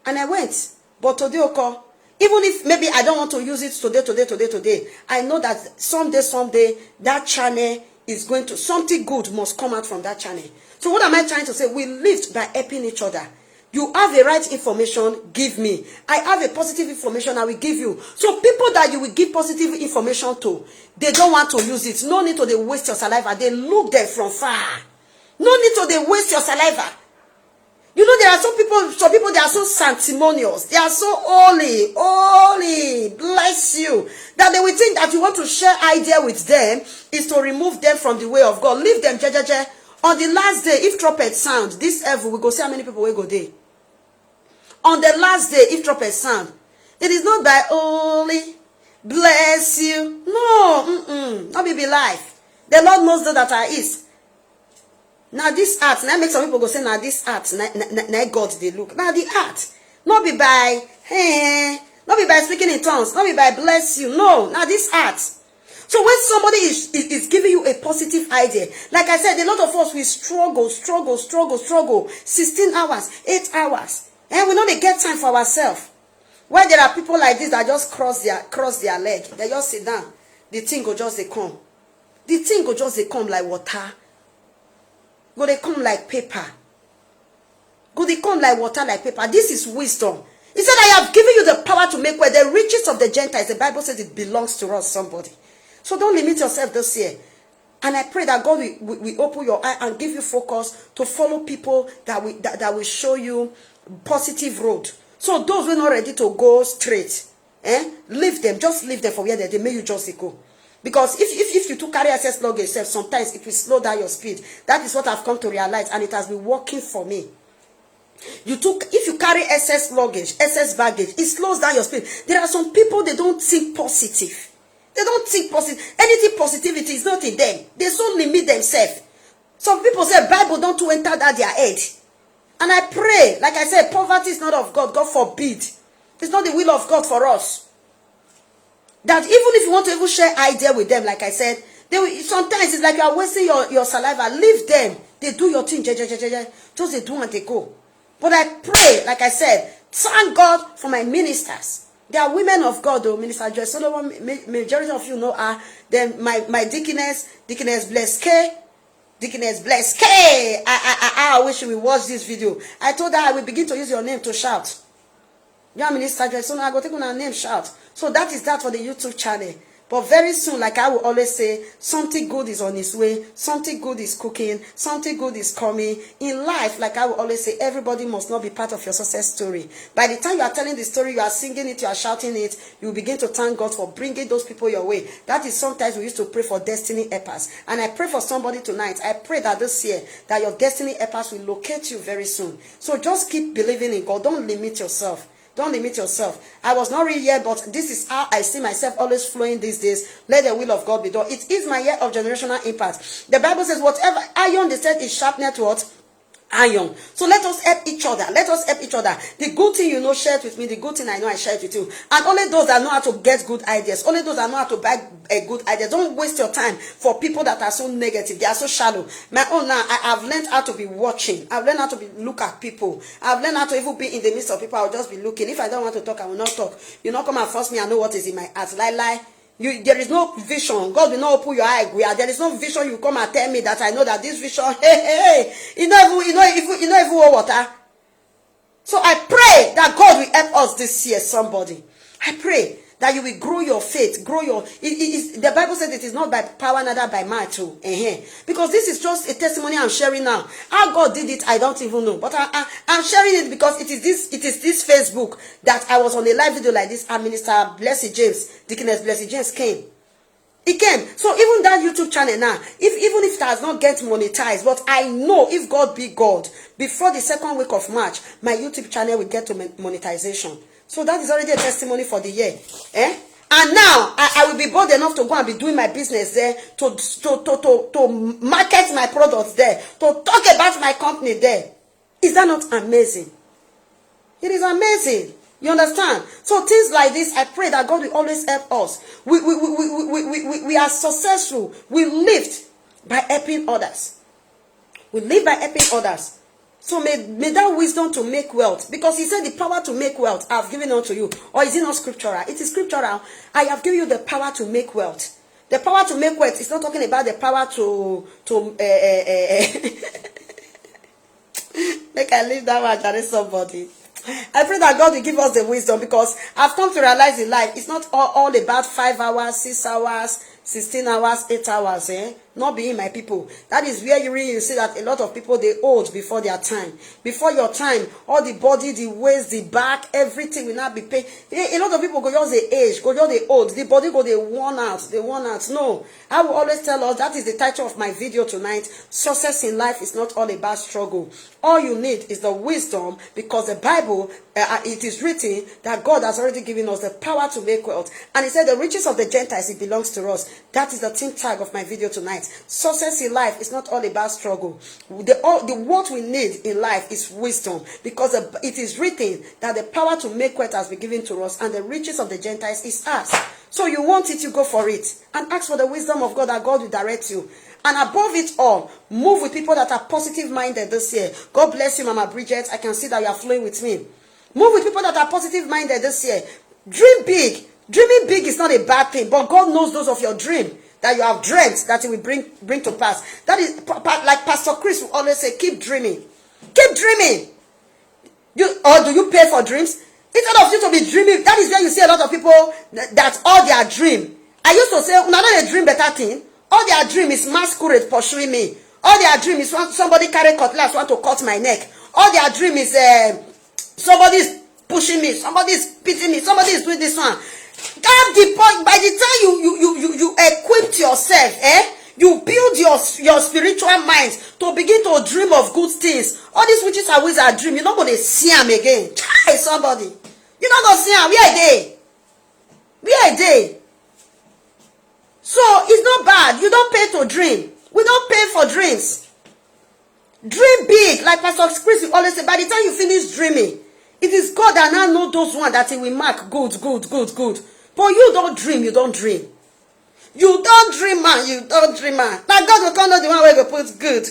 And I went. But today, okay, even if maybe I don't want to use it today, I know that someday, that channel is going to, something good must come out from that channel. So what am I trying to say? We live by helping each other. You have the right information, give me. I have a positive information, I will give you. So people that you will give positive information to, they don't want to use it. No need to they waste your saliva. They look there from far. No need to they waste your saliva. You know, there are some people, they are so sanctimonious. They are so holy, bless you. That they will think that you want to share idea with them is to remove them from the way of God. Leave them, jejeje. On the last day, if trumpet sound, this evil, we go see how many people will go there. On the last day, if trumpet sound, it is not by holy, bless you. No, not be life. The Lord knows that I is. Now this art, now make some people go say, now this art, now God they look. Now the art, not be by, not be by speaking in tongues, not be by bless you. No, now this art. So when somebody is giving you a positive idea, like I said, a lot of us, we struggle, 16 hours, 8 hours. And we know they get time for ourselves. When there are people like this that just cross their leg, they just sit down, the thing go just they come. The thing go just they come like water. Go they come like paper. Go they come like water, like paper. This is wisdom. He said, I have given you the power to make where the riches of the Gentiles. The Bible says it belongs to us, somebody. So don't limit yourself this year. And I pray that God will open your eye and give you focus to follow people that will show you positive road. So those who are not ready to go straight, leave them. Just leave them for where they may you just go. Because if you took carry access log yourself, sometimes it will slow down your speed. That is what I've come to realize, and it has been working for me. If you carry excess luggage, excess baggage, it slows down your speed. There are some people, they don't think positive. They don't think positive. Anything positivity is not in them. They so limit themselves. Some people say Bible don't enter that their head. And I pray, like I said, poverty is not of God. God forbid. It's not the will of God for us. That even if you want to even share idea with them, like I said, sometimes it's like you are wasting your saliva. Leave them. They do your thing. Just they do and they go. But I pray, like I said, thank God for my ministers. They are women of God, though. Minister Joy Solomon, majority of you know her. Then my deaconess Bless K. Deaconess Bless K. I wish you will watch this video. I told her I will begin to use your name to shout. Yeah, Minister Joy Solomon, I go take on her name, shout. So that is that for the YouTube channel. But very soon, like I will always say, something good is on its way. Something good is cooking. Something good is coming. In life, like I will always say, everybody must not be part of your success story. By the time you are telling the story, you are singing it, you are shouting it, you will begin to thank God for bringing those people your way. That is sometimes we used to pray for destiny helpers. And I pray for somebody tonight. I pray that this year, that your destiny helpers will locate you very soon. So just keep believing in God. Don't limit yourself. Don't limit yourself. I was not really here, but this is how I see myself always flowing these days. Let the will of God be done. It is my year of generational impact. The Bible says, whatever iron they said is sharpened to what? Iron. So let us help each other. Let us help each other. The good thing you know, share it with me. The good thing I know, I share it with you. And only those that know how to get good ideas. Only those that know how to buy a good idea. Don't waste your time for people that are so negative. They are so shallow. My own now, I have learned how to be watching. I've learned how to look at people. I've learned how to even be in the midst of people. I'll just be looking. If I don't want to talk, I will not talk. You not come and force me. I know what is in my heart. Lie. There is no vision. God will not open your eye. There is no vision. You come and tell me that I know that this vision, hey, you know even water. So I pray that God will help us this year, somebody. I pray that you will grow your faith, the Bible says it is not by power, neither by might too. Because this is just a testimony I'm sharing now. How God did it, I don't even know. But I'm sharing it because it is this Facebook that I was on a live video like this, and Minister Blessing James, Deaconess Blessing James came. He came. So even that YouTube channel now, even if it has not get monetized, but I know if God be God, before the second week of March, my YouTube channel will get to monetization. So that is already a testimony for the year. And now I will be bold enough to go and be doing my business there, to market my products there, to talk about my company there. Is that not amazing? It is amazing. You understand? So things like this, I pray that God will always help us. We are successful. We live by helping others. We live by helping others. So may that wisdom to make wealth, because he said the power to make wealth I have given unto you. Or is it not scriptural? It is scriptural. I have given you the power to make wealth. The power to make wealth is not talking about the power to make I leave that one and somebody. I pray that God will give us the wisdom, because I've come to realize in life it's not all about 5 hours, 6 hours, 16 hours, 8 hours, not being my people. That is where you see that a lot of people, they old before their time. Before your time, all the body, the waist, the back, everything will not be paid. A lot of people go just the age, go just the old, the body go they worn out. No, I will always tell us, that is the title of my video tonight. Success in life is not all about struggle. All you need is the wisdom, because the Bible, it is written that God has already given us the power to make wealth. And he said the riches of the Gentiles, it belongs to us. That is the theme tag of my video tonight. Success in life is not all about struggle. What we need in life is wisdom, because it is written that the power to make wealth has been given to us, and the riches of the Gentiles is ours. So you want it, you go for it, and ask for the wisdom of God, that God will direct you. And above it all, move with people that are positive minded this year. God bless you, Mama Bridget. I can see that you are flowing with me. Move with people that are positive minded this year. Dream big. Dreaming big is not a bad thing, but God knows those of your dream that you have dreamt that He will bring to pass. That is like Pastor Chris will always say, keep dreaming. Keep dreaming. Or do you pay for dreams? Instead of you to be dreaming, that is where you see a lot of people that all their dream. I used to say, no, not a dream better thing. All their dream is masquerade pursuing me. All their dream is somebody carry cutlass, want to cut my neck. All their dream is somebody is pushing me, somebody is beating me, somebody is doing this one. That's the point. By the time you equip yourself, you build your spiritual mind to begin to dream of good things. All these witches and wizards dream, you're not going to see them again. Try somebody. You're not going to see them. Where are they? Where are they? So it's not bad. You don't pay to dream. We don't pay for dreams. Dream big. Like Pastor Chris will always say, by the time you finish dreaming, it is God that now know those ones that He will mark good. But you don't dream, you don't dream. You don't dream, man. You don't dream, man. Now God will come know the one where we put good.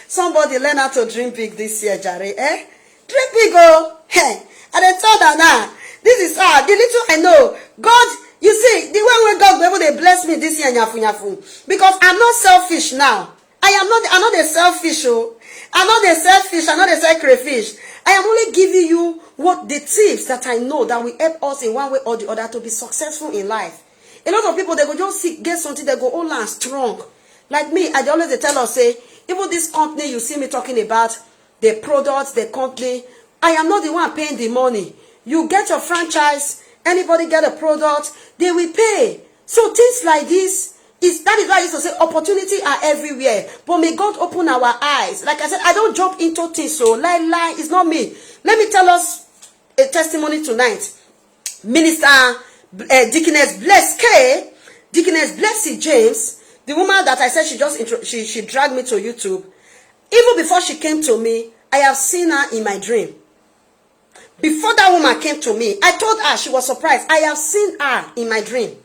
Somebody learn how to dream big this year, Jare. Dream big, oh. Hey. And I told her now, this is hard. The little I know, God, you see, the way when God will be able to bless me this year, nyafu. Because I'm not selfish now. I'm not a selfish, oh. I'm not a selfish, I'm not a sacrifice. I am only giving you what the tips that I know that will help us in one way or the other to be successful in life. A lot of people, they go just get something, they go all and strong. Like me, I always tell us, say, even this company you see me talking about, the products, the company, I am not the one paying the money. You get your franchise, anybody get a product, they will pay. So things like this, that is why I used to say opportunity are everywhere. But may God open our eyes. Like I said, I don't jump into things. So lie, it's not me. Let me tell us a testimony tonight. Minister Deaconess Blessing James, the woman that I said she dragged me to YouTube. Even before she came to me, I have seen her in my dream. Before that woman came to me, I told her, she was surprised. I have seen her in my dream.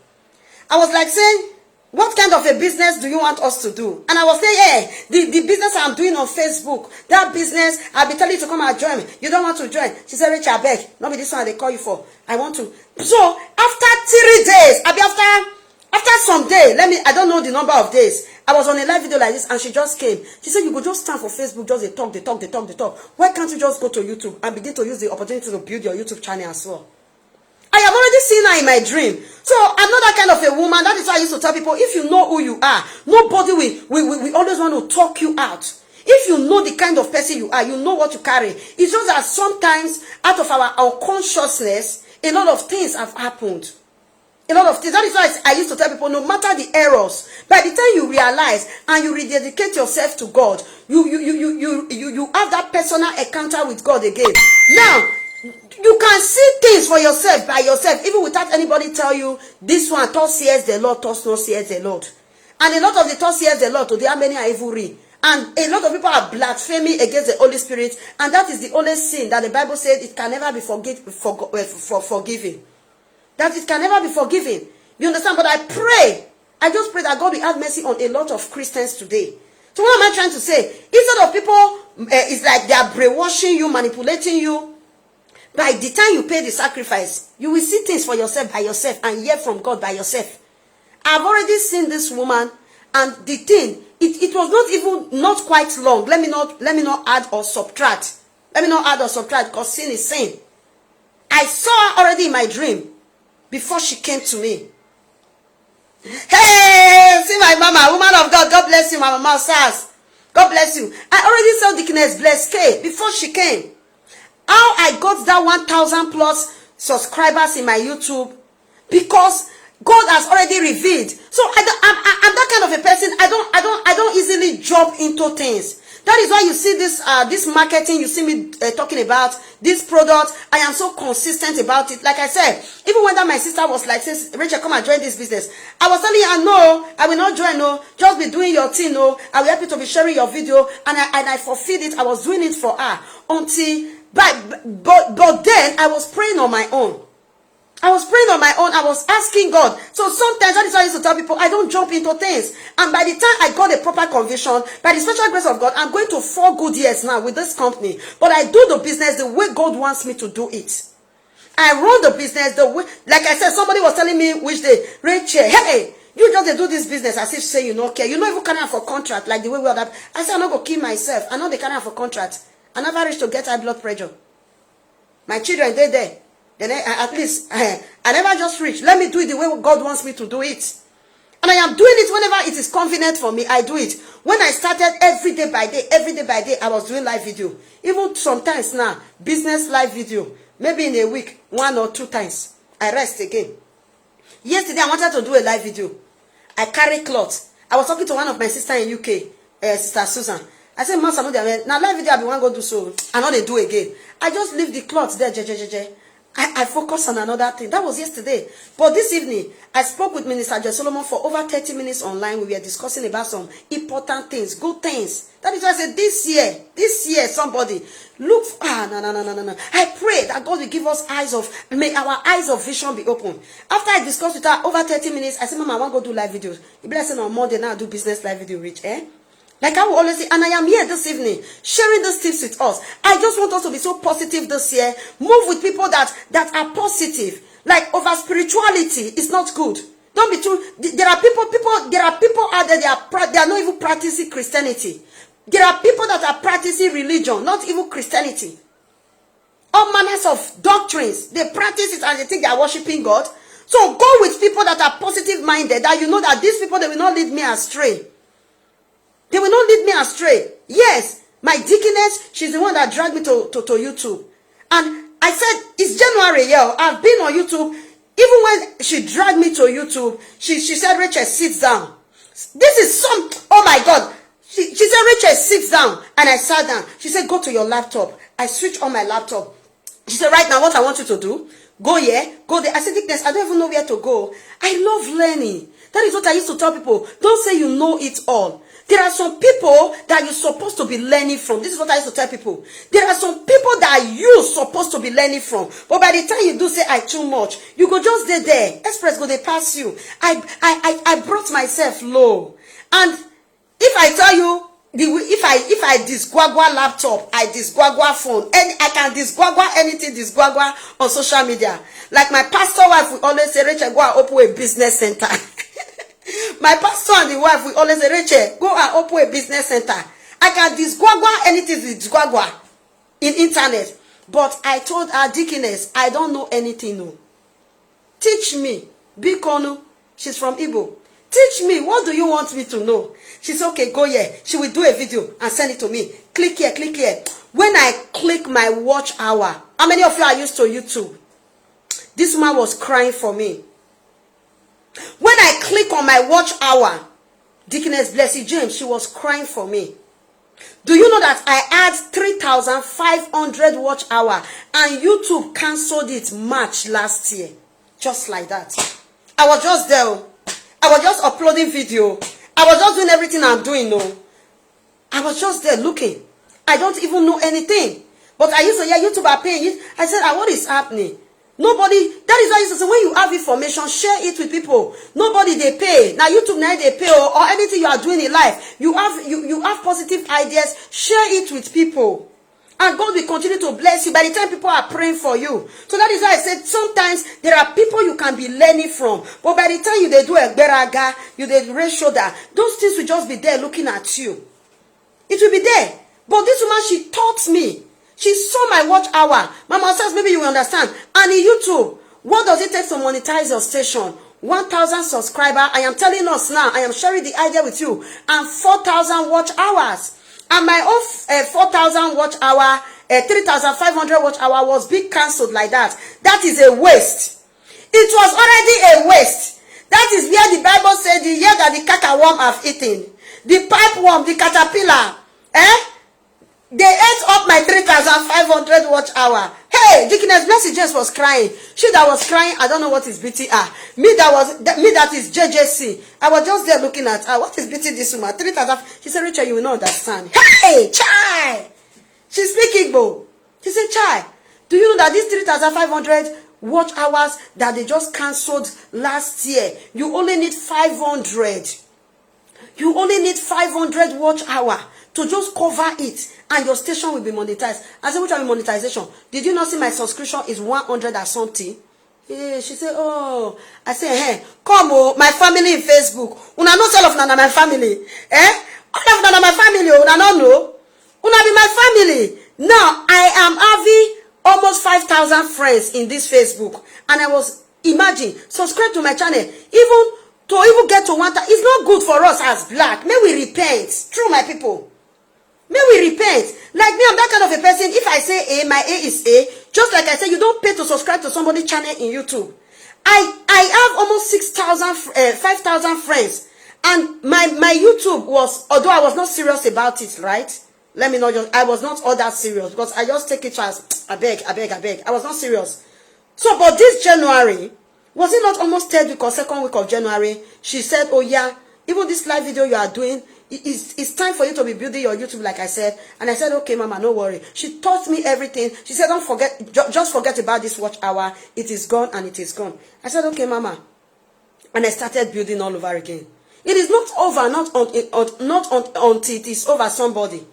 I was like saying, What kind of a business do you want us to do? And I was saying, yeah, the business I'm doing on Facebook, that business, I'll be telling you to come and join me. You don't want to join. She said, Rachel, I beg. Not be this one they call you for. I want to. So after 3 days, after some day, I don't know the number of days. I was on a live video like this and she just came. She said, you could just stand for Facebook, just they talk. Why can't you just go to YouTube and begin to use the opportunity to build your YouTube channel as well? I have already seen her in my dream. So I'm not that kind of a woman. That is why I used to tell people, if you know who you are, nobody will always want to talk you out. If you know the kind of person you are, you know what you carry. It's just that sometimes out of our unconsciousness, a lot of things have happened. A lot of things. That is why I used to tell people, no matter the errors, by the time you realize and you rededicate yourself to God, you have that personal encounter with God again. Now, you can see things for yourself, by yourself, even without anybody tell you, this one, thus says the Lord, thus no says the Lord. And a lot of the thus says the Lord, today, how many are evil read? And a lot of people are blaspheming against the Holy Spirit, and that is the only sin that the Bible said it can never be forgiven. That it can never be forgiven. You understand? But I just pray that God will have mercy on a lot of Christians today. So what am I trying to say? Instead of people, it's like they are brainwashing you, manipulating you. By the time you pay the sacrifice, you will see things for yourself by yourself and hear from God by yourself. I've already seen this woman, and the thing, it was not quite long. Let me not add or subtract. Because sin is sin. I saw her already in my dream before she came to me. Hey, see my mama, woman of God, God bless you, my mama Sars. God bless you. I already saw Deaconess Bless K before she came. How I got that 1,000 plus subscribers in my YouTube, because God has already revealed. So I'm that kind of a person. I don't easily jump into things. That is why you see this marketing. You see me talking about this product. I am so consistent about it. Like I said, even when that my sister was like, "Says Rachel, come and join this business," I was telling her, "No, I will not join. No, just be doing your thing. No, I will help you to be sharing your video." And I fulfilled it. I was doing it for her until. But then I was praying on my own. I was asking God. So sometimes that is why I used to tell people, I don't jump into things. And by the time I got a proper conviction, by the special grace of God, I'm going to 4 good years now with this company. But I do the business the way God wants me to do it. I run the business the way, like I said, somebody was telling me which day, Rachel, hey, you just do this business as if say you don't care. You know, even carry for contract like the way we are. I said, I'm not going to kill myself. I know they carry for contract. I never reached to get high blood pressure. My children, they there. Then at least I never just reach. Let me do it the way God wants me to do it. And I am doing it whenever it is convenient for me. I do it. When I started every day by day, I was doing live video. Even sometimes now, business live video. Maybe in a week, 1 or 2 times. I rest again. Yesterday, I wanted to do a live video. I carry cloth. I was talking to one of my sisters in UK, Sister Susan. I said, Master, now live video I be one go do so. I know they do again. I just leave the cloth there, I focus on another thing. That was yesterday. But this evening, I spoke with Minister Joy Solomon for over 30 minutes online. We were discussing about some important things, good things. That is why I said this year, somebody look. No. I pray that God will give us may our eyes of vision be open. After I discussed with her over 30 minutes, I said, Mama, I want to go do live videos. You better say on Monday now, do business live video, rich, Like I will always say, and I am here this evening sharing these tips with us. I just want us to be so positive this year. Move with people that are positive. Like over spirituality is not good. Don't be too. There are people out there. They are not even practicing Christianity. There are people that are practicing religion, not even Christianity. All manners of doctrines. They practice it and they think they are worshiping God. So go with people that are positive minded. That you know that these people, they will not lead me astray. They will not lead me astray. Yes, my deaconess, she's the one that dragged me to YouTube. And I said, it's January, I've been on YouTube. Even when she dragged me to YouTube, she said, Rachel, sit down. This is oh my God. She said, Rachel, sit down. And I sat down. She said, go to your laptop. I switched on my laptop. She said, right now, what I want you to do, go here, go there. I said, deaconess, I don't even know where to go. I love learning. That is what I used to tell people. Don't say you know it all. There are some people that you're supposed to be learning from. This is what I used to tell people. There are some people that you're supposed to be learning from. But by the time you do say I too much, you go just there. Express go they pass you. I brought myself low. And if I tell you, if I disguagua laptop, I disguagua phone, and I can disguagua anything disguagua on social media. Like my pastor wife will always say, Rachel, go and open a business center. My pastor and the wife will always say, Rachel, go and open a business center. I can disguagua anything disguagua in internet. But I told her, Deaconess, I don't know anything. No. Teach me. Bikonu, she's from Igbo. Teach me, what do you want me to know? She said, okay, go here. She will do a video and send it to me. Click here, click here. When I click my watch hour, how many of you are used to YouTube? This man was crying for me. When I click on my watch hour, Deaconess Blessy James, she was crying for me. Do you know that I had 3,500 watch hour and YouTube cancelled it March last year? Just like that. I was just there. I was just uploading video. I was just doing everything I'm doing. No, I was just there looking. I don't even know anything. But I used to hear YouTube are paying it. I said, what is happening? Nobody. That is why I used to say, when you have information, share it with people. Nobody they pay. Now YouTube now they pay or anything you are doing in life. You have positive ideas. Share it with people. And God will continue to bless you by the time people are praying for you. So that is why I said sometimes there are people you can be learning from. But by the time they do a beraga, you they raise shoulder, those things will just be there looking at you. It will be there. But this woman, she taught me. She saw my watch hour. Mama says, maybe you will understand. And in YouTube, what does it take to monetize your station? 1,000 subscribers. I am telling us now. I am sharing the idea with you. And 4,000 watch hours. And my own 4,000 watch hour, 3,500 watch hour was being cancelled like that. That is a waste. It was already a waste. That is where the Bible said the year that the cacaworm have eaten, the pipeworm, the caterpillar, they ate up my 3,500 watch hour. Hey, Deaconess Blessy James was crying. She that was crying, I don't know what is BTR. Me that is JJC. I was just there looking at her. What is beating this woman? 3,000. She said, Rachel, you will not understand. Hey, chai. She speak Igbo. She said, chai. Do you know that these 3,500 watch hours that they just cancelled last year, you only need 500. You only need 500 watch hour to just cover it, and your station will be monetized. I said, which are monetization? Did you not see my subscription is 100 or something? Yeah, she said, oh. I said, hey, come oh, my family in Facebook. Una no sell of nana my family. All of nana my family, una no know. Una be my family. Now, I am having almost 5,000 friends in this Facebook. And I was, imagine, subscribe to my channel. Even get to 1,000, it's not good for us as black. May we repent. True, my people. May we repent. Like me, I'm that kind of a person. If I say A, my A is A. Just like I said, you don't pay to subscribe to somebody's channel in YouTube. I have almost 5,000 friends. And my YouTube was, although I was not serious about it, right? Let me not just, I was not all that serious. Because I just take it as, I beg. I was not serious. So, but this January, was it not almost third week or second week of January? She said, oh yeah, even this live video you are doing, it's time for you to be building your YouTube, like I said. And I said, okay, Mama, no worry. She taught me everything. She said, don't forget, just forget about this watch hour. It is gone and it is gone. I said, okay, Mama. And I started building all over again. It is not over, not until it is over somebody.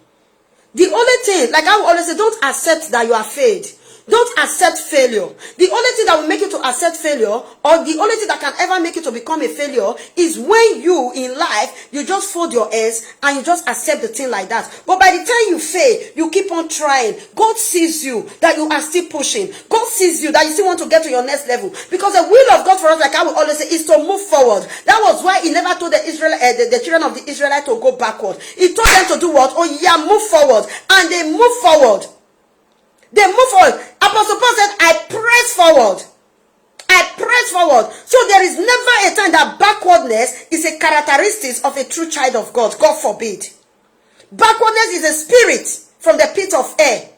The only thing, like I will always say, don't accept that you are failed. Don't accept failure. The only thing that will make you to accept failure, or the only thing that can ever make you to become a failure, is when you, in life, you just fold your hands and you just accept the thing like that. But by the time you fail, you keep on trying. God sees you, that you are still pushing. God sees you, that you still want to get to your next level. Because the will of God for us, like I will always say, is to move forward. That was why he never told the children of the Israelites to go backward. He told them to do what? Oh yeah, move forward. And they move forward. They move forward. Apostle Paul said, I press forward. I press forward. So there is never a time that backwardness is a characteristic of a true child of God. God forbid. Backwardness is a spirit from the pit of air.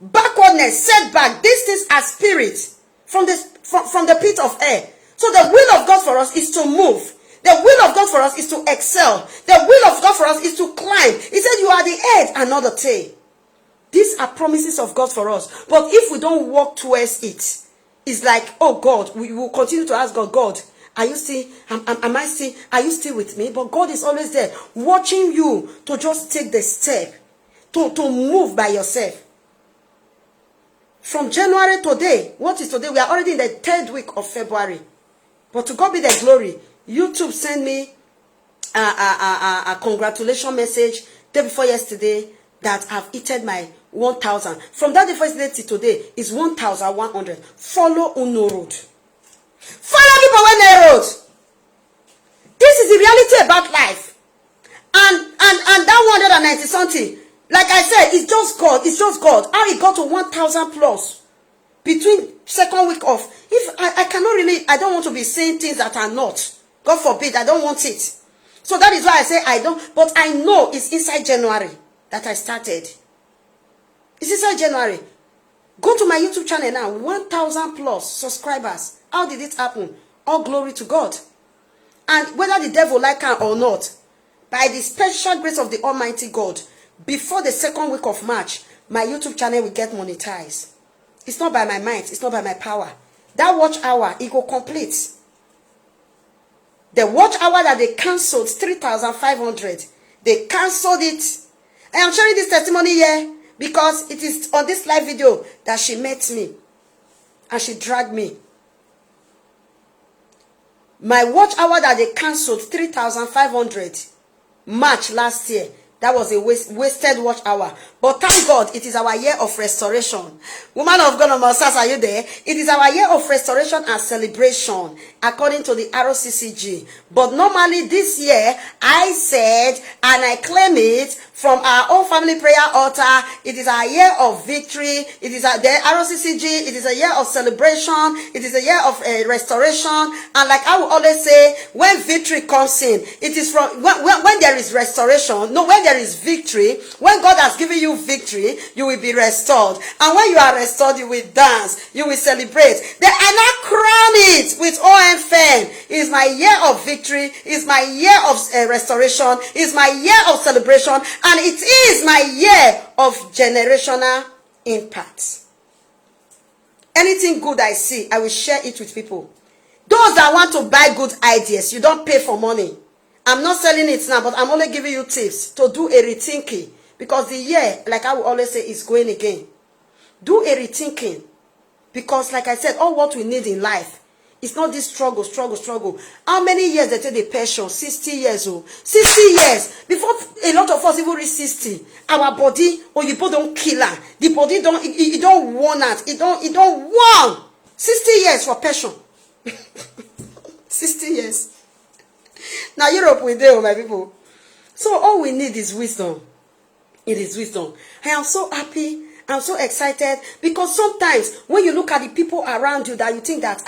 Backwardness, setback, these things are spirits from the pit of air. So the will of God for us is to move. The will of God for us is to excel. The will of God for us is to climb. He said you are the head and not the tail. These are promises of God for us. But if we don't walk towards it, it's like, oh God, we will continue to ask God, God, are you still, are you still with me? But God is always there, watching you to just take the step, to move by yourself. From January to today, what is today? We are already in the 3rd week of February. But to God be the glory. YouTube sent me a congratulation message day before yesterday that I've eaten my 1,000. From that day before yesterday to today is 1,100. Follow Uno road. Follow people when they road. This is the reality about life. And that 190 something, like I said, it's just God. It's just God. How it got to 1,000 plus between 2nd week of. If I cannot really, I don't want to be saying things that are not. God forbid, I don't want it. So that is why I say I don't. But I know it's inside January that I started. It's inside January. Go to my YouTube channel now. 1,000 plus subscribers. How did it happen? All glory to God. And whether the devil like it or not, by the special grace of the Almighty God, before the 2nd week of March, my YouTube channel will get monetized. It's not by my might. It's not by my power. That watch hour, it will complete. The watch hour that they cancelled, 3,500. They cancelled it. I am sharing this testimony here because it is on this live video that she met me. And she dragged me. My watch hour that they cancelled, 3,500. March last year. That was a wasted watch hour. But thank God, it is our year of restoration. Woman of God, are you there? It is our year of restoration and celebration, according to the RCCG. But normally this year, I said, and I claim it from our own family prayer altar, it is our year of victory. It is the RCCG. It is a year of celebration. It is a year of restoration. And like I will always say, when victory comes in, it is from when there is restoration. No, when there is victory, when God has given you victory, you will be restored. And when you are restored, you will dance, you will celebrate. Then I now crown it with OM. It's my year of victory, it's my year of restoration, it's my year of celebration, and it is my year of generational impact. Anything good I see, I will share it with people. Those that want to buy good ideas, you don't pay for money. I'm not selling it now, but I'm only giving you tips to do a rethinking. Because the year, like I will always say, is going again. Do a rethinking. Because like I said, all what we need in life, it's not this struggle. How many years they take the pension? 60 years old. 60 years. Before a lot of us even reach 60, our body, or you don't kill her. The body it don't want out. It don't want. 60 years for pension. 60 years. Now Europe will deal, my people. So all we need is wisdom. It is wisdom. I am so happy. I'm so excited because sometimes when you look at the people around you that you think that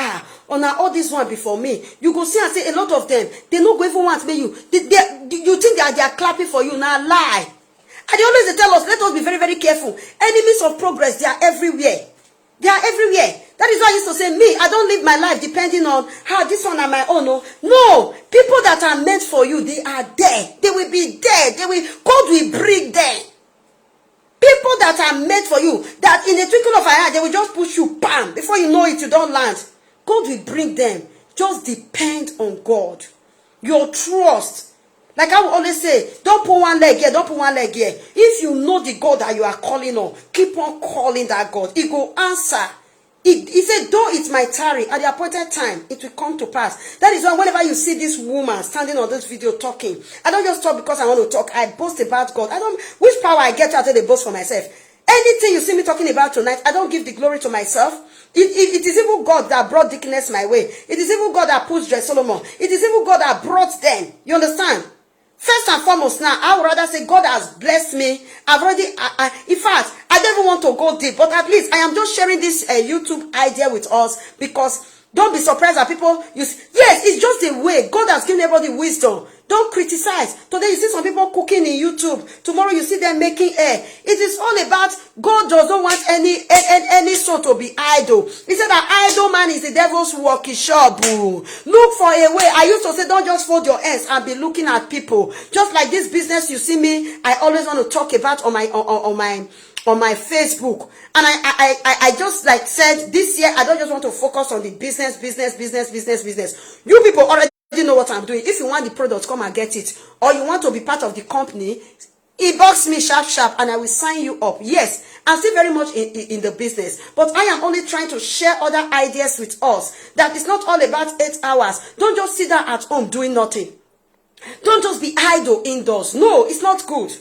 on all this one before me, you go see and say a lot of them, they no go even want me you. You think that they are clapping for you, now lie. And they always tell us, let us be very, very careful. Enemies of progress, they are everywhere. They are everywhere. That is why I used to say, me, I don't live my life depending on how this one and my own. No, people that are meant for you, they are there. They will be there. God will bring them. People that are meant for you, that in a twinkle of an eye, they will just push you, bam. Before you know it, you don't land. God will bring them. Just depend on God. Your trust. Like I will always say, don't put one leg here, don't put one leg here. If you know the God that you are calling on, keep on calling that God. He will answer. He said, though it might tarry, at the appointed time, it will come to pass. That is why whenever you see this woman standing on this video talking, I don't just talk because I want to talk. I boast about God. Which power I get out of the boast for myself? Anything you see me talking about tonight, I don't give the glory to myself. It is even God that brought Dickness my way. It is even God that pushed Dress Solomon. It is even God that brought them. You understand? First and foremost now, I would rather say God has blessed me. I've already, in fact, I don't even want to go deep, but at least I am just sharing this YouTube idea with us because don't be surprised that people use, yes, it's just a way. God has given everybody wisdom. Don't criticize. Today you see some people cooking in YouTube. Tomorrow you see them making air. It is all about God doesn't want any soul to be idle. He said that idle man is the devil's workshop. Look for a way. I used to say don't just fold your hands and be looking at people. Just like this business you see me, I always want to talk about on my Facebook. And I just like said this year I don't just want to focus on the business. You people already know what I'm doing. If you want the product, come and get it. Or you want to be part of the company, inbox me sharp and I will sign you up. Yes, I'm still very much in the business, but I am only trying to share other ideas with us. That is not all about 8 hours. Don't just sit down at home doing nothing. Don't just be idle indoors. No, it's not good.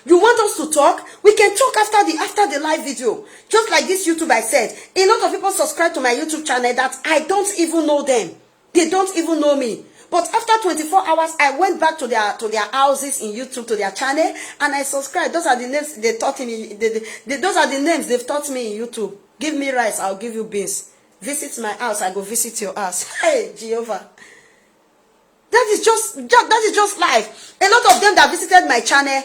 You want us to talk? We can talk after the live video. Just like this YouTube I said. A lot of people subscribe to my YouTube channel that I don't even know them. They don't even know me. But after 24 hours, I went back to their houses in YouTube, to their channel, and I subscribed. Those are the names they taught me. Those are the names they've taught me in YouTube. Give me rice, I'll give you beans. Visit my house, I go visit your house. Hey, Jehovah. That is just life. A lot of them that visited my channel,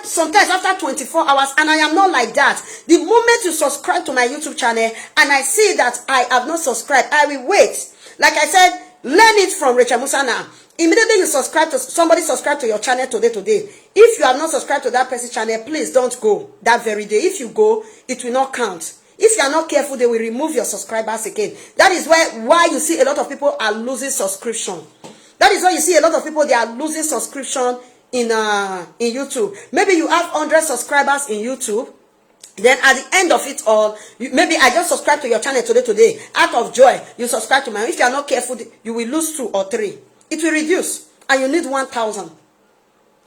sometimes after 24 hours, and I am not like that. The moment you subscribe to my YouTube channel, and I see that I have not subscribed, I will wait. Like I said, learn it from Rachel Musa now. Immediately you subscribe to your channel today. If you have not subscribed to that person's channel, please don't go that very day. If you go, it will not count. If you are not careful, they will remove your subscribers again. That is why you see a lot of people are losing subscription. That is why you see a lot of people, they are losing subscription in YouTube. Maybe you have 100 subscribers in YouTube. Then at the end of it all, maybe I just subscribe to your channel today. Out of joy, you subscribe to mine. If you are not careful, you will lose 2 or 3. It will reduce. And you need 1,000.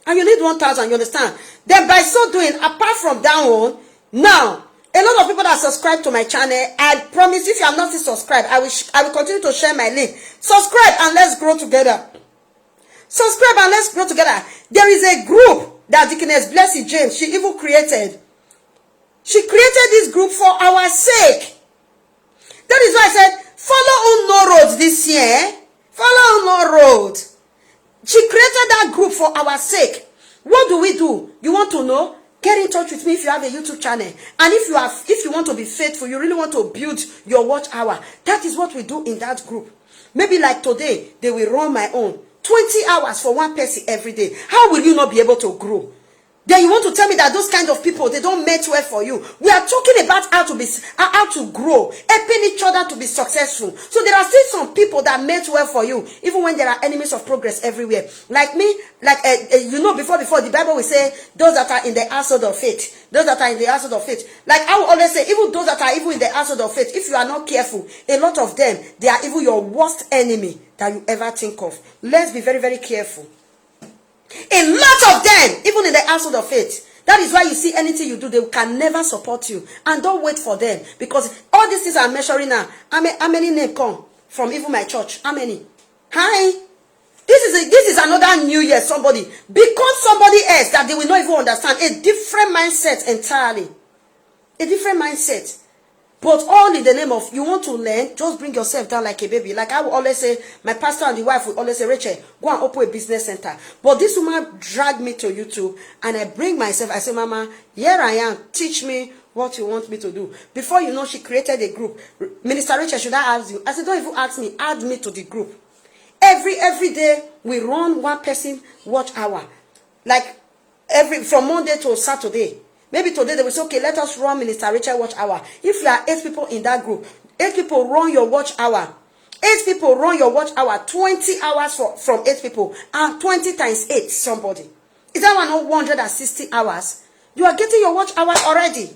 And you need 1,000, you understand? Then by so doing, apart from that one, now, a lot of people that subscribe to my channel, I promise if you are not subscribed, I will continue to share my link. Subscribe and let's grow together. Subscribe and let's grow together. There is a group that Deaconess Blessing James, she even created. She created this group for our sake. That is why I said, follow Unknown Road this year. Follow Unknown Road. She created that group for our sake. What do? You want to know? Get in touch with me if you have a YouTube channel. And if you want to be faithful, you really want to build your watch hour. That is what we do in that group. Maybe like today, they will run my own. 20 hours for one person every day. How will you not be able to grow? Then you want to tell me that those kind of people, they don't mate well for you. We are talking about how to grow, helping each other to be successful. So there are still some people that mate well for you, even when there are enemies of progress everywhere. Like me, before the Bible will say, those that are in the household of faith, those that are in the household of faith. Like I will always say, even those that are even in the household of faith, if you are not careful, a lot of them, they are even your worst enemy that you ever think of. Let's be very, very careful. A lot of them, even in the household of faith. That is why you see anything you do, they can never support you. And don't wait for them. Because all these things I'm measuring now, how many names come from even my church? How many? Hi. This is another New Year, somebody. Because somebody else that they will not even understand. A different mindset entirely. A different mindset. But all in the name of, you want to learn, just bring yourself down like a baby. Like I will always say, my pastor and the wife will always say, Rachel, go and open a business center. But this woman dragged me to YouTube, and I bring myself, I say, Mama, here I am, teach me what you want me to do. Before you know, she created a group. Minister Rachel, should I ask you? I said, don't even ask me, add me to the group. Every day, we run one person watch hour. Like, from Monday to Saturday. Maybe today they will say, okay, let us run Minister Rachel watch hour. If you are 8 people in that group, 8 people run your watch hour. 8 people run your watch hour. 20 hours from 8 people. And 20 times 8, somebody. Is that one 160 hours? You are getting your watch hour already.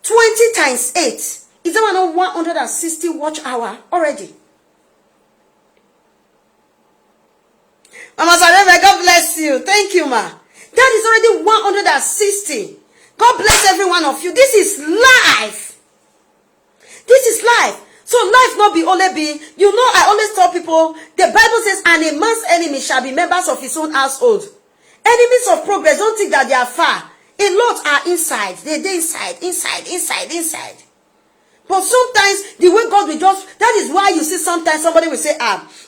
20 times 8. Is that one 160 watch hour already? Mama Sareva, God bless you. Thank you, ma. That is already 160. God bless every one of you. This is life. This is life. So life not be only be, I always tell people, the Bible says, and a man's enemy shall be members of his own household. Enemies of progress, don't think that they are far. A lot are inside. They're inside. But sometimes the way God will just, that is why you see sometimes somebody will say,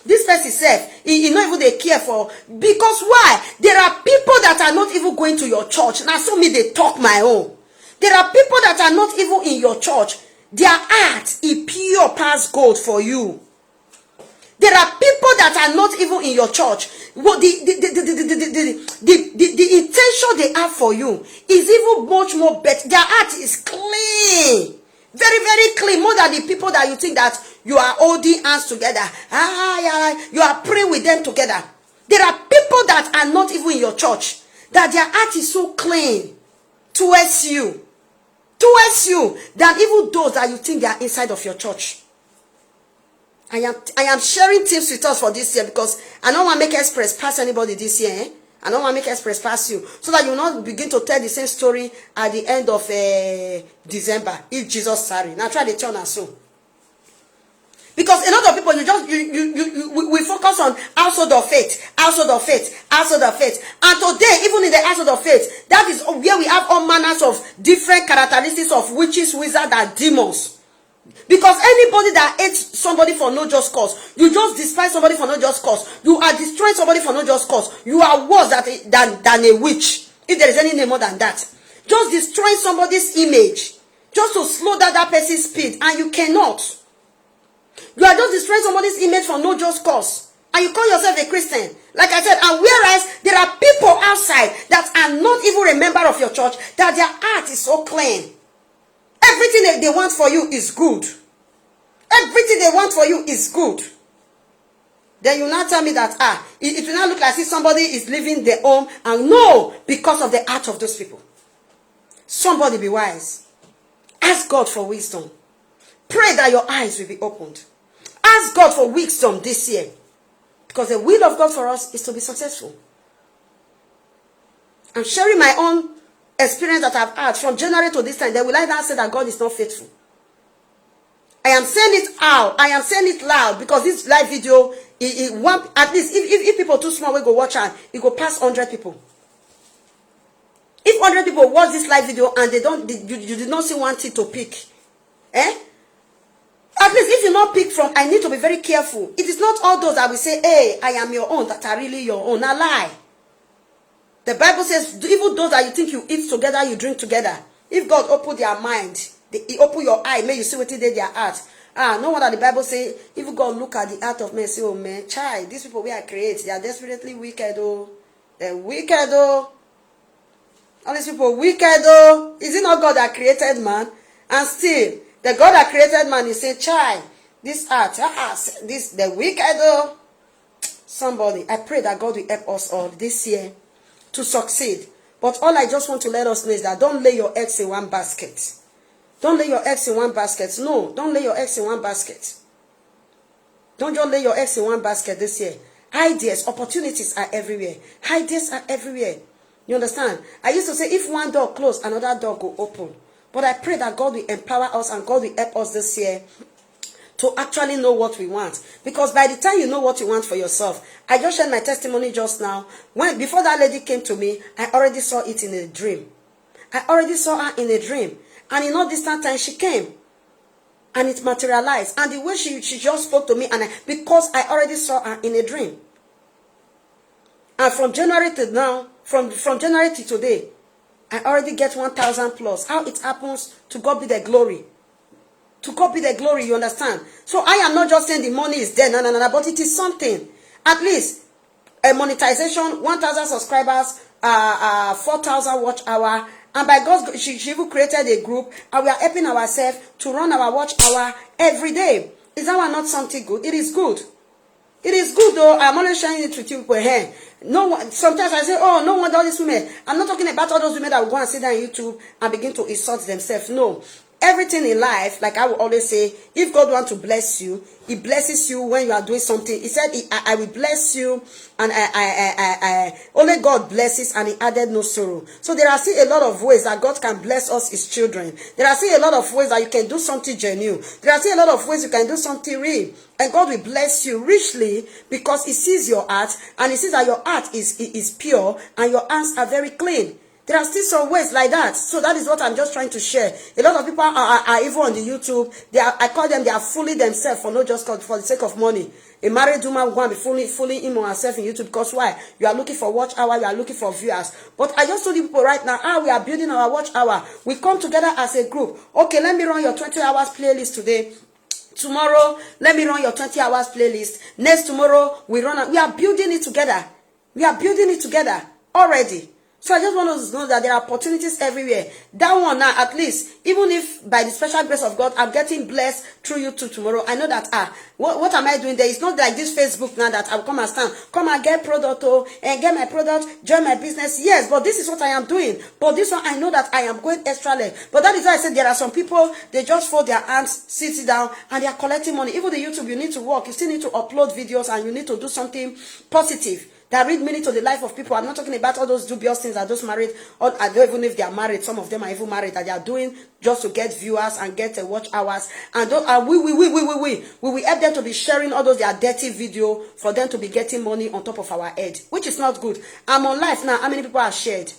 this person self, he not even they care for. Because why? There are people that are not even going to your church. Now so me they talk my own. There are people that are not even in your church. Their heart is pure past gold for you. There are people that are not even in your church. What the intention they have for you is even much more better. Their heart is clean. Very, very clean. More than the people that you think that you are holding hands together. You are praying with them together. There are people that are not even in your church. That their heart is so clean towards you. Towards you. Than even those that you think they are inside of your church. I am sharing tips with us for this year because I don't want to make Express pass anybody this year. I don't want to make Express pass you. So that you will not begin to tell the same story at the end of December. If Jesus sorry. Now try to turn us so. Because a lot of people, we focus on household of faith. Household of faith. Household of faith. And today, even in the household of faith, that is where we have all manners of different characteristics of witches, wizards, and demons. Because anybody that hates somebody for no just cause, you just despise somebody for no just cause, you are destroying somebody for no just cause, you are worse than a witch, if there is any name more than that. Just destroying somebody's image, just to slow down that person's speed, and you cannot. You are just destroying somebody's image for no just cause, and you call yourself a Christian. Like I said, and whereas there are people outside that are not even a member of your church, that their heart is so clean. Everything that they want for you is good. Everything they want for you is good. Then you now tell me that it will not look like if somebody is living their home, and no, because of the heart of those people. Somebody be wise. Ask God for wisdom. Pray that your eyes will be opened. Ask God for wisdom this year. Because the will of God for us is to be successful. I'm sharing my own experience that I've had from January to this time. Then will I now say that God is not faithful? I am saying it out. I am saying it loud because this live video, at least if people too small will go watch it go pass 100 people. If 100 people watch this live video and you did not see one thing to pick, at least if you not pick from, I need to be very careful. It is not all those that will say, hey, I am your own, that are really your own. A lie. The Bible says, even those that you think you eat together, you drink together. If God open their mind, He open your eye, may you see what they did their heart. No wonder the Bible say, if God look at the heart of men, say, oh man, child, these people we are created, they are desperately wicked, oh. They're wicked, oh. All these people wicked, oh. Is it not God that created man? And still, the God that created man, He say, child, this heart, the wicked, oh. Somebody, I pray that God will help us all this year to succeed. But all I just want to let us know is that don't lay your eggs in one basket. Don't lay your eggs in one basket. No, don't lay your eggs in one basket. Don't just lay your eggs in one basket this year. Ideas, opportunities are everywhere. Ideas are everywhere. You understand? I used to say, if one door closed, another door will open. But I pray that God will empower us and God will help us this year to actually know what we want. Because by the time you know what you want for yourself, I just shared my testimony just now. Before that lady came to me, I already saw it in a dream. I already saw her in a dream. And in no distant time, she came. And it materialized. And the way she just spoke to me, because I already saw her in a dream. And from January to now, from January to today, I already get 1,000 plus. How it happens, to God be the glory. To God be the glory, you understand? So I am not just saying the money is there, no, but it is something. At least, a monetization, 1,000 subscribers, 4,000 watch hour, and by God's, she even created a group, and we are helping ourselves to run our watch hour every day. Is that not something good? It is good. It is good though. I'm only sharing it with you people here. No one, sometimes I say, oh, no wonder all these women. I'm not talking about all those women that will go and sit down on YouTube and begin to insult themselves. No. Everything in life, like I will always say, if God wants to bless you, He blesses you when you are doing something. He said, I will bless you, and only God blesses, and He added no sorrow. So there are still a lot of ways that God can bless us, His children. There are still a lot of ways that you can do something genuine. There are still a lot of ways you can do something real. And God will bless you richly because He sees your heart, and He sees that your heart is pure, and your hands are very clean. There are still some ways like that. So that is what I'm just trying to share. A lot of people are even on the YouTube. I call them, they are fooling themselves for not just for the sake of money. A married woman will go and be fooling him or herself in YouTube because why? You are looking for watch hour, you are looking for viewers. But I just told you people right now, we are building our watch hour. We come together as a group. Okay, let me run your 20 hours playlist today. Tomorrow, let me run your 20 hours playlist. Next tomorrow, we are building it together. We are building it together already. So I just want us to know that there are opportunities everywhere. That one now, at least, even if by the special grace of God, I'm getting blessed through YouTube tomorrow, I know that, what am I doing there? It's not like this Facebook now that I'll come and stand, come and get product, and get my product, join my business. Yes, but this is what I am doing. But this one, I know that I am going extra length. But that is why I said there are some people, they just fold their hands, sit down, and they are collecting money. Even the YouTube, you need to work. You still need to upload videos, and you need to do something positive that read meaning to the life of people. I'm not talking about all those dubious things that those married, or I don't even know if they are married. Some of them are even married, that they are doing just to get viewers and get watch hours. And we will help them to be sharing all those their dirty video for them to be getting money on top of our head, which is not good. I'm on live now. How many people are shared?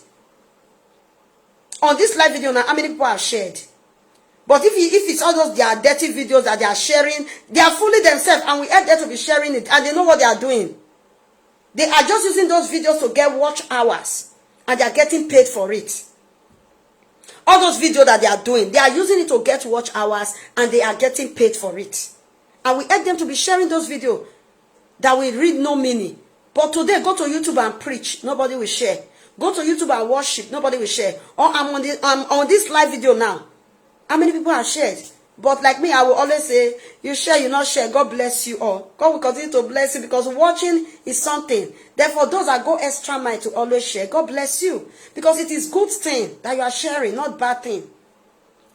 On this live video now, how many people are shared? But if it's all those their dirty videos that they are sharing, they are fooling themselves, and we help them to be sharing it, and they know what they are doing. They are just using those videos to get watch hours, and they are getting paid for it. All those videos that they are doing, they are using it to get watch hours, and they are getting paid for it. And we urge them to be sharing those videos that we read no meaning. But today, go to YouTube and preach. Nobody will share. Go to YouTube and worship. Nobody will share. Or I'm on this live video now. How many people have shared? But like me, I will always say, you share, you not share. God bless you all. God will continue to bless you, because watching is something. Therefore, those that go extra mile to always share, God bless you. Because it is good thing that you are sharing, not bad thing.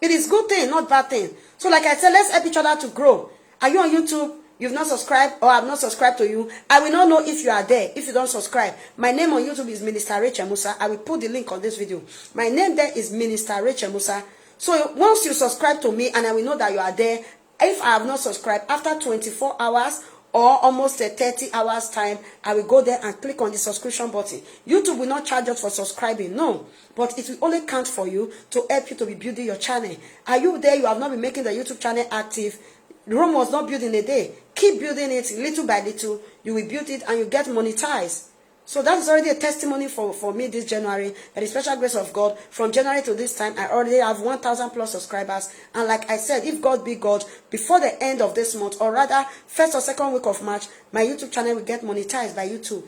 It is good thing, not bad thing. So like I said, let's help each other to grow. Are you on YouTube? You've not subscribed, or I've not subscribed to you. I will not know if you are there, if you don't subscribe. My name on YouTube is Minister Rachel Musa. I will put the link on this video. My name there is Minister Rachel Musa. So once you subscribe to me, and I will know that you are there. If I have not subscribed, after 24 hours or almost 30 hours time, I will go there and click on the subscription button. YouTube will not charge us for subscribing, no. But it will only count for you to help you to be building your channel. Are you there? You have not been making the YouTube channel active. Rome was not built in a day. Keep building it little by little. You will build it and you get monetized. So that is already a testimony for me this January. By the special grace of God, from January to this time, I already have 1,000 plus subscribers. And like I said, if God be God, before the end of this month, or rather, first or second week of March, my YouTube channel will get monetized by YouTube.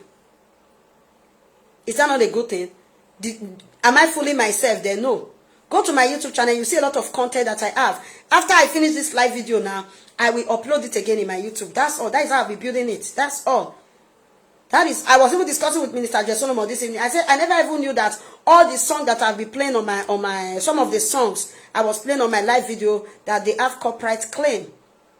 Is that not a good thing? Am I fooling myself there? No. Go to my YouTube channel. You see a lot of content that I have. After I finish this live video now, I will upload it again in my YouTube. That's all. That is how I'll be building it. That's all. That is, I was even discussing with Minister Solomon this evening. I said, I never even knew that all the songs that I've been playing some of the songs I was playing on my live video, that they have copyright claim.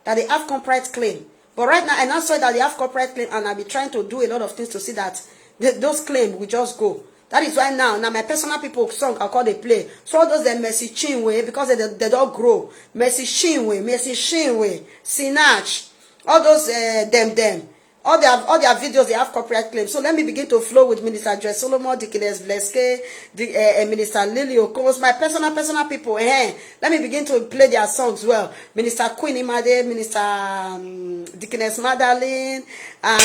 That they have copyright claim. But right now, I now saw that they have copyright claim, and I'll be trying to do a lot of things to see that those claims will just go. That is why now my personal people song I call they play. So all those Mercy Chinwe, because they don't grow. Mercy Chinwe, Sinach, all those them. All their videos, they have copyright claims. So let me begin to flow with Minister Joyce Solomon, Deaconess Bleske, Minister Lily Okos, my personal people. Let me begin to play their songs well. Minister Queen Imade, Minister Deaconess Madeline,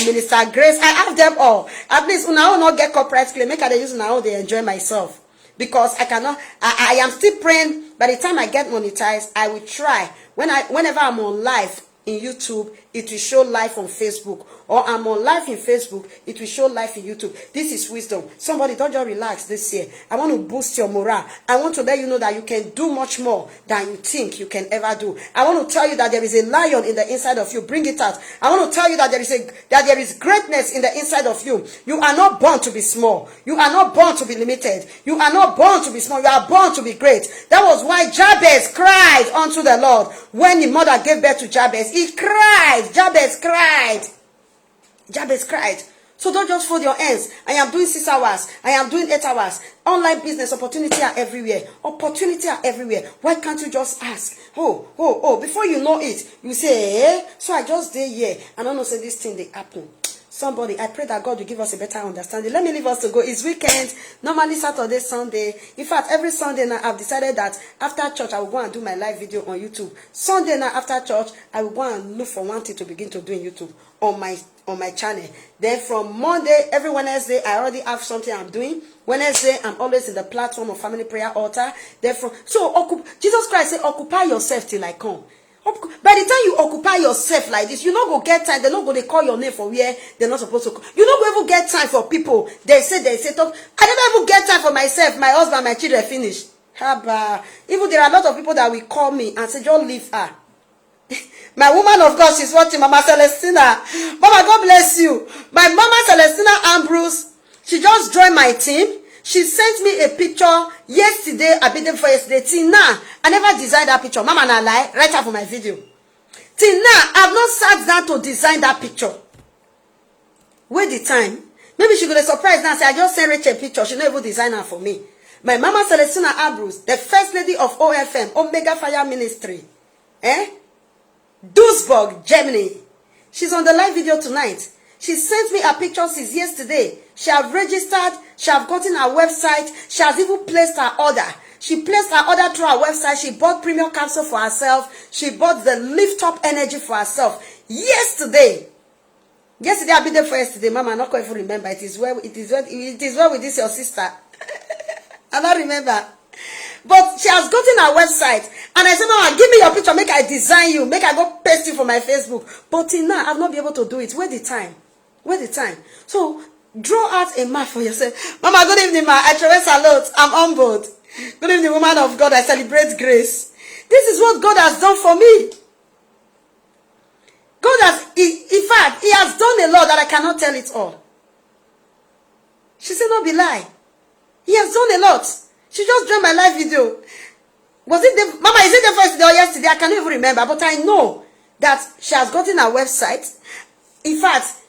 Minister Grace. I have them all. At least when I will not get copyright claim, make they use now they enjoy myself. Because I cannot, I am still praying. By the time I get monetized, I will try. Whenever I'm on live in YouTube, it will show live on Facebook, or I'm on live in Facebook, it will show live in YouTube. This is wisdom. Somebody, don't just relax this year. I want to boost your morale. I want to let you know that you can do much more than you think you can ever do. I want to tell you that there is a lion in the inside of you. Bring it out. I want to tell you that there is greatness in the inside of you. You are not born to be small. You are not born to be limited. You are not born to be small. You are born to be great. That was why Jabez cried unto the Lord when the mother gave birth to Jabez. He cried. Jabez cried. Jabez cried. So don't just fold your hands. I am doing 6 hours. I am doing 8 hours. Online business opportunity are everywhere. Opportunity are everywhere. Why can't you just ask? Oh. Before you know it, you say, so I just did here. And I don't know, say this thing, they happen. Somebody, I pray that God will give us a better understanding. Let me leave us to go. It's weekend, normally Saturday, Sunday. In fact, every Sunday now, I've decided that after church, I will go and do my live video on YouTube. Sunday now, after church, I will go and look for one thing to begin to do in YouTube on my channel. Then from Monday, every Wednesday, I already have something I'm doing. Wednesday, I'm always in the platform of Family Prayer Altar. Therefore, Jesus Christ said, occupy yourself till I come. By the time you occupy yourself like this, you not go get time. They're not going to call your name for where they're not supposed to call. You not going to even get time for people. They say talk. I never even get time for myself, my husband, my children finish. Even there are a lot of people that will call me and say, don't leave her. My woman of God, she's watching, Mama Celestina. Mama, God bless you. My Mama Celestina Ambrose, she just joined my team. She sent me a picture yesterday. I been there for yesterday. Till now, I never designed that picture. Mama, na lie. Right after my video. Till now, I've not sat down to design that picture. Wait the time. Maybe she gonna surprise now and say, I just sent Rachel a picture. She not even design her for me. My Mama Celestina Ambrose, the first lady of OFM, Omega Fire Ministry. Duisburg, Germany. She's on the live video tonight. She sent me her picture since yesterday. She have registered. She have gotten her website. She has even placed her order. She placed her order through her website. She bought premium capsule for herself. She bought the lift up energy for herself. Yesterday I've been there for yesterday. Mama, I'm not going to remember. It is well with this your sister. I don't remember. But she has gotten her website. And I said, Mama, give me your picture. Make I design you. Make I go paste you for my Facebook. But till now, I've not been able to do it. Where the time? Where the time? So, draw out a map for yourself. Mama, good evening, ma. I travel salute. I'm humbled. Good evening, woman of God. I celebrate grace. This is what God has done for me. God has, in fact, He has done a lot that I cannot tell it all. She said, no be lie. He has done a lot. She just joined my live video. Was it the Mama? Is it the first day or yesterday? I cannot even remember. But I know that she has gotten her website. In fact,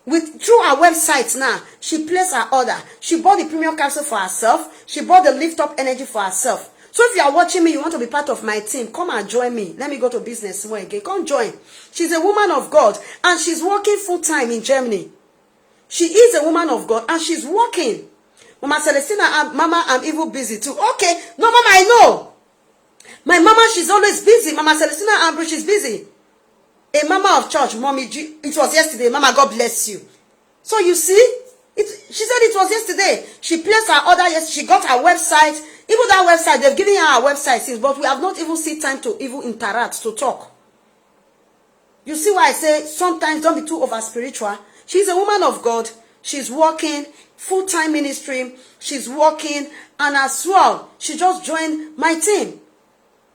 through her website now, she placed her order. She bought the premium capsule for herself. She bought the lift up energy for herself. So if you are watching me, you want to be part of my team, come and join me. Let me go to business more again. Come join. She's a woman of God and she's working full time in Germany. She is a woman of God and she's working. Mama Celestina, Mama, I'm even busy too. Okay, no, Mama, I know. My Mama, she's always busy. Mama Celestina Ambrose, she's busy. A Mama of church, Mommy, it was yesterday. Mama, God bless you. So you see, she said it was yesterday. She placed her order yesterday. She got her website. Even that website, they've given her website since, but we have not even seen time to even interact, to talk. You see why I say sometimes don't be too over spiritual. She's a woman of God. She's working full-time ministry. She's working, and as well, she just joined my team.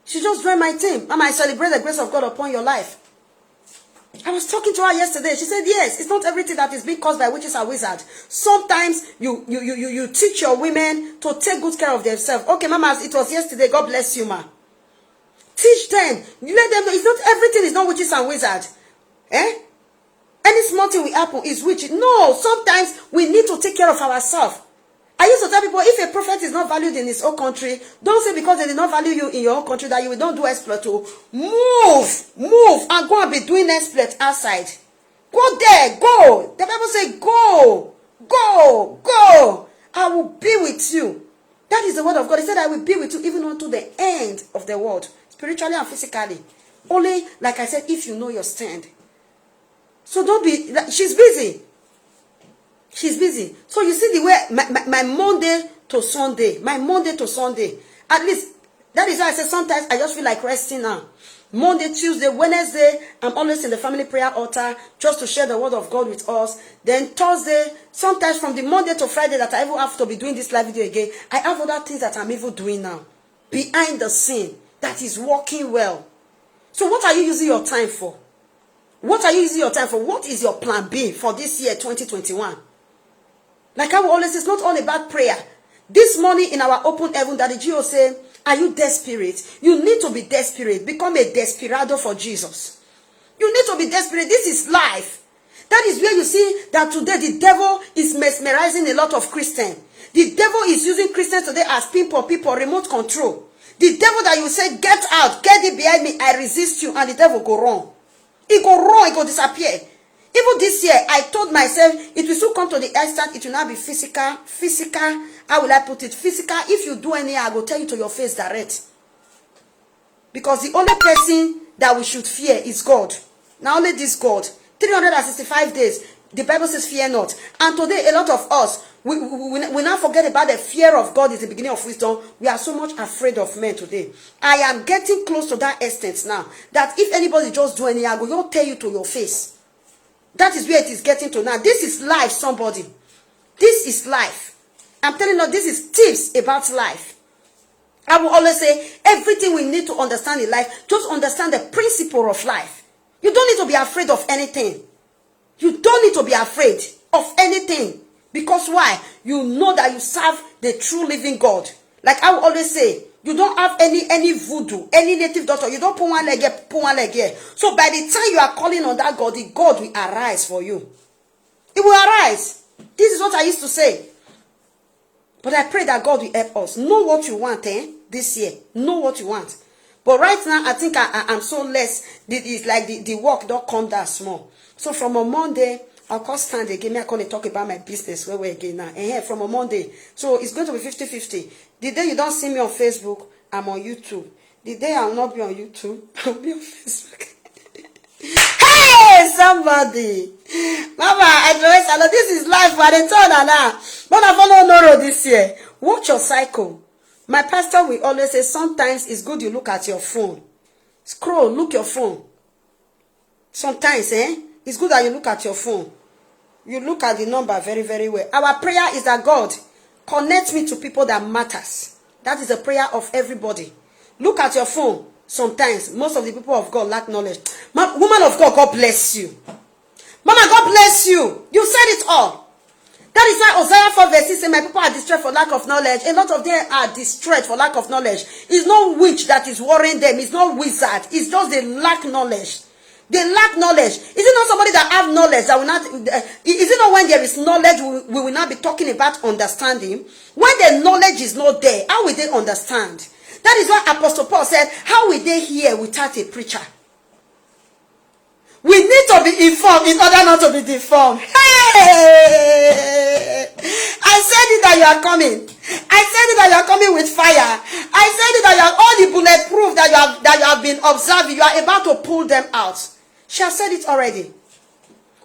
She just joined my team. Mama, I celebrate the grace of God upon your life. I was talking to her yesterday. She said, yes, it's not everything that is being caused by witches and wizards. Sometimes you teach your women to take good care of themselves. Okay, Mama, it was yesterday. God bless you, ma. Teach them. You let them know it's not everything is not witches and wizards. Any small thing will happen is witch. No, sometimes we need to take care of ourselves. I used to tell people, if a prophet is not valued in his own country, don't say because they did not value you in your own country that you will not do exploit. To move, and go and be doing exploit outside. Go there, go. The Bible says, go. I will be with you. That is the word of God. He said, I will be with you even unto the end of the world, spiritually and physically. Only, like I said, if you know your stand. So don't be, she's busy. She's busy. So you see the way my Monday to Sunday. At least, that is why I say sometimes I just feel like resting now. Monday, Tuesday, Wednesday, I'm always in the family prayer altar just to share the word of God with us. Then Thursday, sometimes from the Monday to Friday that I even have to be doing this live video again, I have other things that I'm even doing now. Behind the scene that is working well. So what are you using your time for? What are you using your time for? What is your plan B for this year, 2021? Like I will always say, it's not all about prayer. This morning in our open heaven, Daddy Gio say, are you desperate? You need to be desperate. Become a desperado for Jesus. You need to be desperate. This is life. That is where you see that today the devil is mesmerizing a lot of Christians. The devil is using Christians today as people, remote control. The devil that you say, get out, get it behind me, I resist you, and the devil go wrong. He go wrong, he go disappear. Even this year, I told myself, it will soon come to the extent, it will not be physical. Physical, how will I put it? Physical, if you do any, I will tell you to your face direct. Because the only person that we should fear is God. Now only this God. 365 days, the Bible says fear not. And today, a lot of us, we now forget about the fear of God is the beginning of wisdom. We are so much afraid of men today. I am getting close to that extent now. That if anybody just do any, I will not tell you to your face. That is where it is getting to now. This is life, somebody. This is life. I'm telling you, this is tips about life. I will always say, everything we need to understand in life, just understand the principle of life. You don't need to be afraid of anything. You don't need to be afraid of anything. Because why? You know that you serve the true living God. Like I will always say, you don't have any voodoo, any native doctor. You don't put one leg here, put one leg here. So by the time you are calling on that God, the God will arise for you. It will arise. This is what I used to say. But I pray that God will help us. Know what you want, this year. Know what you want. But right now, I think I'm so less. It's like the work don't come that small. So from a Monday, I'll call stand again. I can't talk about my business where we're again now. And here from a Monday. So it's going to be 50-50. The day you don't see me on Facebook, I'm on YouTube. The day I'll not be on YouTube, I'll be on Facebook. Hey, somebody. Mama, I know this is life for the turn now. But I follow Noro this year. Watch your cycle. My pastor will always say, sometimes it's good you look at your phone. Scroll, look your phone. Sometimes, it's good that you look at your phone. You look at the number very, very well. Our prayer is that God connect me to people that matters. That is a prayer of everybody. Look at your phone. Sometimes, most of the people of God lack knowledge. Woman of God, God bless you. Mama, God bless you. You said it all. That is why Isaiah 4 verse 6 says, my people are distressed for lack of knowledge. A lot of them are distressed for lack of knowledge. It's not witch that is worrying them. It's not wizard. It's just they lack knowledge. They lack knowledge. Is it not somebody that have knowledge that will not? Is it not when there is knowledge we will not be talking about understanding? When the knowledge is not there, how will they understand? That is why Apostle Paul said, how will they hear without a preacher? We need to be informed in order not to be deformed. Hey! I said it that you are coming. I said it that you are coming with fire. I said it that you are all the bulletproof that you have been observing. You are about to pull them out. She has said it already.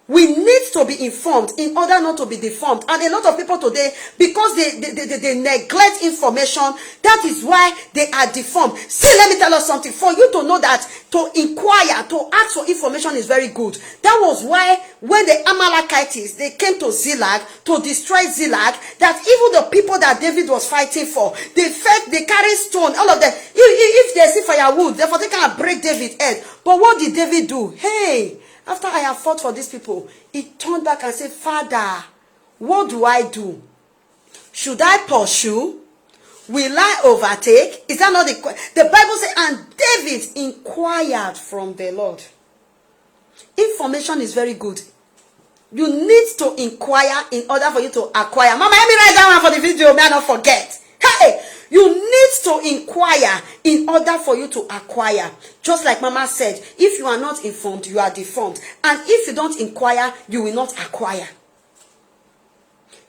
We need to be informed in order not to be deformed. And a lot of people today, because they neglect information, that is why they are deformed. See, let me tell us something. For you to know that, to inquire, to ask for information is very good. That was why when the Amalekites, they came to Ziklag, to destroy Ziklag, that even the people that David was fighting for, they carry stone, all of them. If they see firewood, therefore they can break David's head. But what did David do? Hey! After I have fought for these people, he turned back and said, Father, what do I do? Should I pursue? Will I overtake? Is that not the Bible says, and David inquired from the Lord. Information is very good. You need to inquire in order for you to acquire. Mama, let me write that one for the video. May I not forget. Hey! You need to inquire in order for you to acquire. Just like Mama said, if you are not informed, you are deformed. And if you don't inquire, you will not acquire.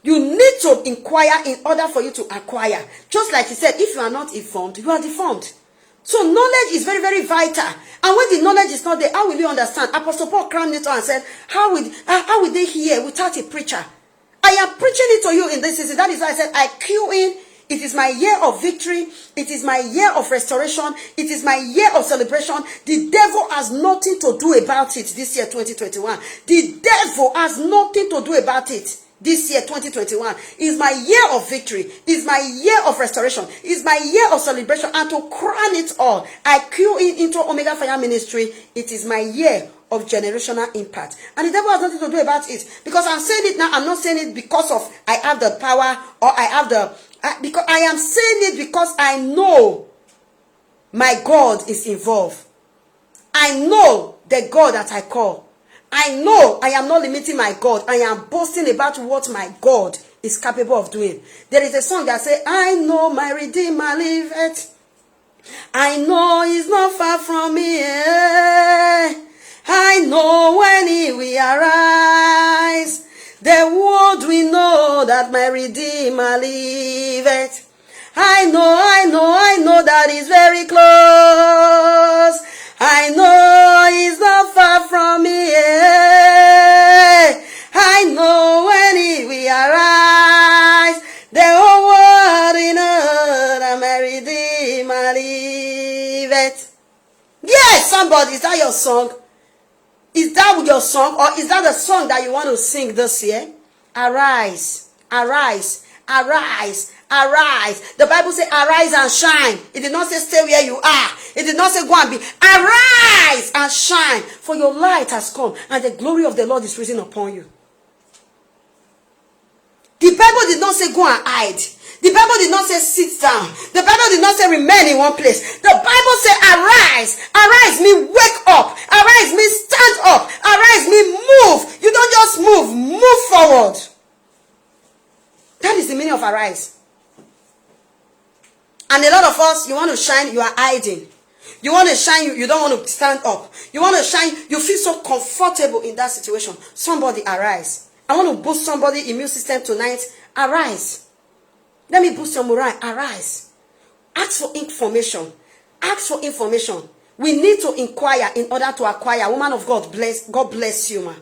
You need to inquire in order for you to acquire. Just like he said, if you are not informed, you are deformed. So knowledge is very, very vital. And when the knowledge is not there, how will you understand? Apostle Paul crammed it on and said, how will they hear without a preacher? I am preaching it to you in this season. That is why I said, I cue in. It is my year of victory. It is my year of restoration. It is my year of celebration. The devil has nothing to do about it this year, 2021. The devil has nothing to do about it this year, 2021. Is my year of victory. Is my year of restoration. Is my year of celebration. And to crown it all, I cue in into Omega Fire Ministry. It is my year of generational impact. And the devil has nothing to do about it. Because I'm saying it now, I'm not saying it because of I have the power or I have the... because I am saying it because I know my God is involved. I know the God that I call. I know I am not limiting my God. I am boasting about what my God is capable of doing. There is a song that says, I know my Redeemer liveth. I know he's not far from me. I know when he will arise. that my Redeemer liveth. I know that he's very close. I know he's not far from me. I know when he will arise, the whole world will know that my Redeemer liveth. Yes, somebody, is that your song? Is that your song, or is that the song that you want to sing this year? Arise, arise, arise, arise. The Bible says arise and shine. It did not say stay where you are. It did not say go and be. Arise and shine, for your light has come and the glory of the Lord is risen upon you. The Bible did not say go and hide. The Bible did not say sit down. The Bible did not say remain in one place. The Bible said arise. Arise me wake up. Arise me stand up. Arise me move. You don't just move. Move forward. That is the meaning of arise. And a lot of us, you want to shine, you are hiding. You want to shine, you don't want to stand up. You want to shine, you feel so comfortable in that situation. Somebody arise. I want to boost somebody's immune system tonight. Arise. Let me boost your morale. Arise. Ask for information. Ask for information. We need to inquire in order to acquire. Woman of God, God bless you, man.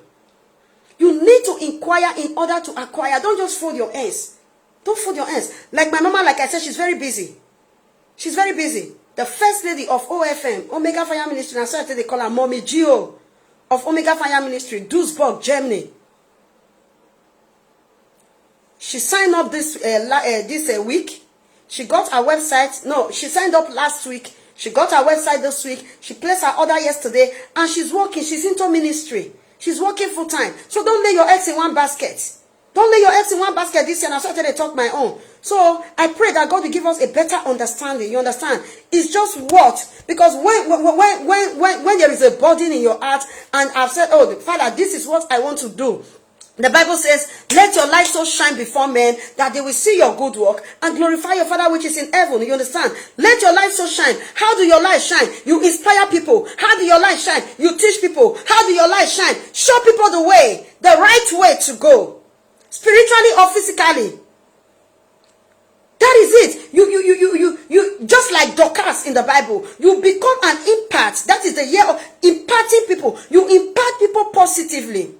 You need to inquire in order to acquire. Don't just fold your hands. Don't fold your hands. Like my mama, like I said, she's very busy. She's very busy. The first lady of OFM, Omega Fire Ministry, and so they call her Mommy Gio of Omega Fire Ministry, Duisburg, Germany. She signed up this week. She got her website. No, she signed up last week. She got her website this week. She placed her order yesterday, and she's working. She's into ministry. She's working full time. So don't lay your eggs in one basket. Don't lay your eggs in one basket this year. And I started to talk my own. So I pray that God will give us a better understanding. You understand? It's just what? Because when there is a burden in your heart, and I've said, oh, Father, this is what I want to do. The Bible says, let your light so shine before men that they will see your good work and glorify your Father which is in heaven. You understand? Let your light so shine. How do your light shine? You inspire people. How do your light shine? You teach people. How do your light shine? Show people the way, the right way to go. Spiritually or physically. That is it. You just like Dorcas in the Bible. You become an impact. That is the year of imparting people. You impact people positively.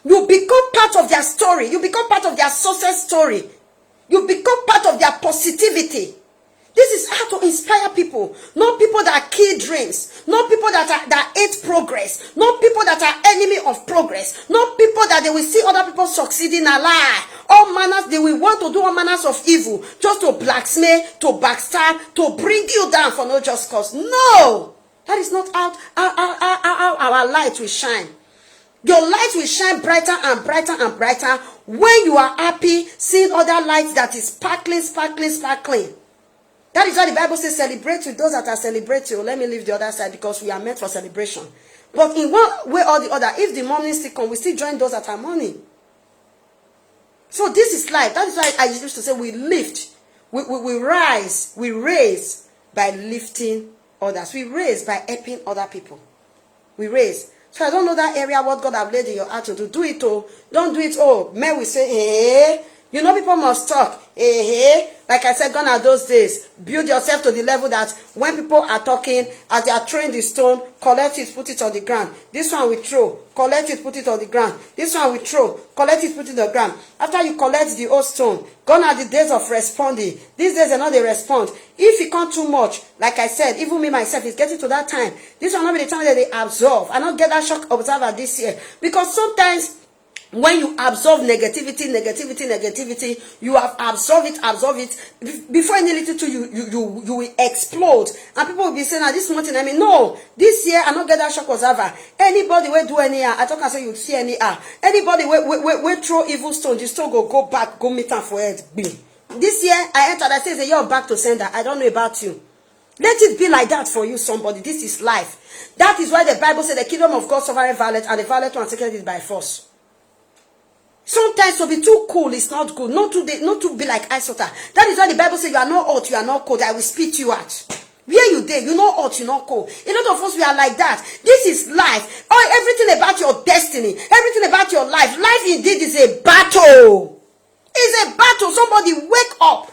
You become part of their story. You become part of their success story. You become part of their positivity. This is how to inspire people. Not people that kill dreams. Not people that hate progress. Not people that are enemy of progress. Not people that they will see other people succeeding a lie. All manners, they will want to do all manners of evil. Just to blacksmith, to backstab, to bring you down for no just cause. No! That is not how our light will shine. Your light will shine brighter and brighter and brighter when you are happy seeing other lights that is sparkling, sparkling, sparkling. That is why the Bible says celebrate with those that are celebrating. Let me leave the other side because we are meant for celebration. But in one way or the other, if the morning still come, we still join those that are mourning. So this is life. That is why I used to say we lift, we rise, we raise by lifting others. We raise by helping other people. We raise. So I don't know that area, what God have laid in your heart to do. Do it, oh. Don't do it, oh. Men will say, hey. You know people must talk. Hey. Like I said, gone are those days. Build yourself to the level that when people are talking, as they are throwing the stone, collect it, put it on the ground. This one we throw. Collect it, put it on the ground. This one we throw. Collect it, put it on the ground. After you collect the old stone, gone are the days of responding. These days are not they respond. If it come too much, like I said, even me myself is getting to that time. This will not be the time that they absorb. I don't get that shock observer this year. Because sometimes when you absorb negativity, you have absorbed it, before any little too, you will explode. And people will be saying, this is nothing. I mean, no, this year, I don't get that shock observer. Anybody will do any, I talk and say, you see any, anybody will throw evil stone, the stone go back, go meet them for it. This year, I entered, I say, you're back to sender. I don't know about you. Let it be like that for you, somebody. This is life. That is why the Bible said the kingdom of God suffereth violence, and the violent one taketh it by force. Sometimes to be too cool is not good. Not to be like Isota. That is why the Bible says you are not hot, you are not cold. I will spit you out. Where you there, you know hot, you not cold. A lot of us, we are like that. This is life. Oh, everything about your destiny, everything about your life. Life indeed is a battle. It's It's a battle. Somebody wake up.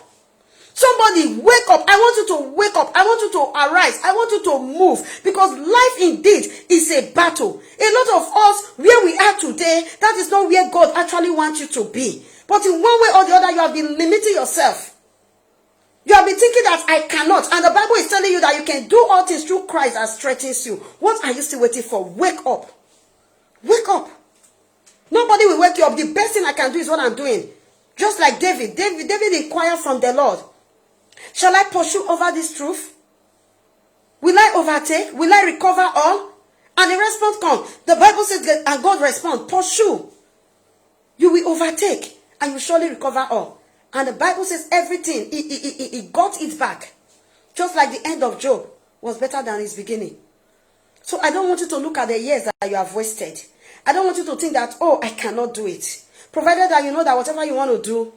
Somebody wake up. I want you to wake up. I want you to arise. I want you to move, because life indeed is a battle. A lot of us, where we are today, that is not where God actually wants you to be. But in one way or the other, you have been limiting yourself. You have been thinking that I cannot. And the Bible is telling you that you can do all things through Christ that strengthens you. What are you still waiting for? Wake up. Wake up. Nobody will wake you up. The best thing I can do is what I'm doing. Just like David. David inquired from the Lord. Shall I pursue over this truth? Will I overtake? Will I recover all? And the response comes. The Bible says, and God responds, pursue. You will overtake, and you surely recover all. And the Bible says everything, he got it back. Just like the end of Job was better than his beginning. So I don't want you to look at the years that you have wasted. I don't want you to think that, oh, I cannot do it. Provided that you know that whatever you want to do,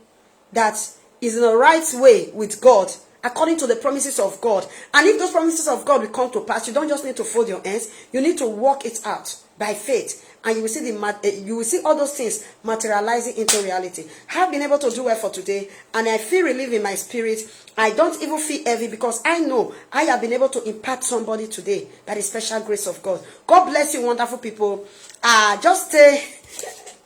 that is in the right way with God, according to the promises of God. And if those promises of God will come to pass, you don't just need to fold your hands. You need to work it out by faith. And you will see all those things materializing into reality. I have been able to do well for today, and I feel relief in my spirit. I don't even feel heavy, because I know I have been able to impact somebody today by the special grace of God. God bless you, wonderful people. Just stay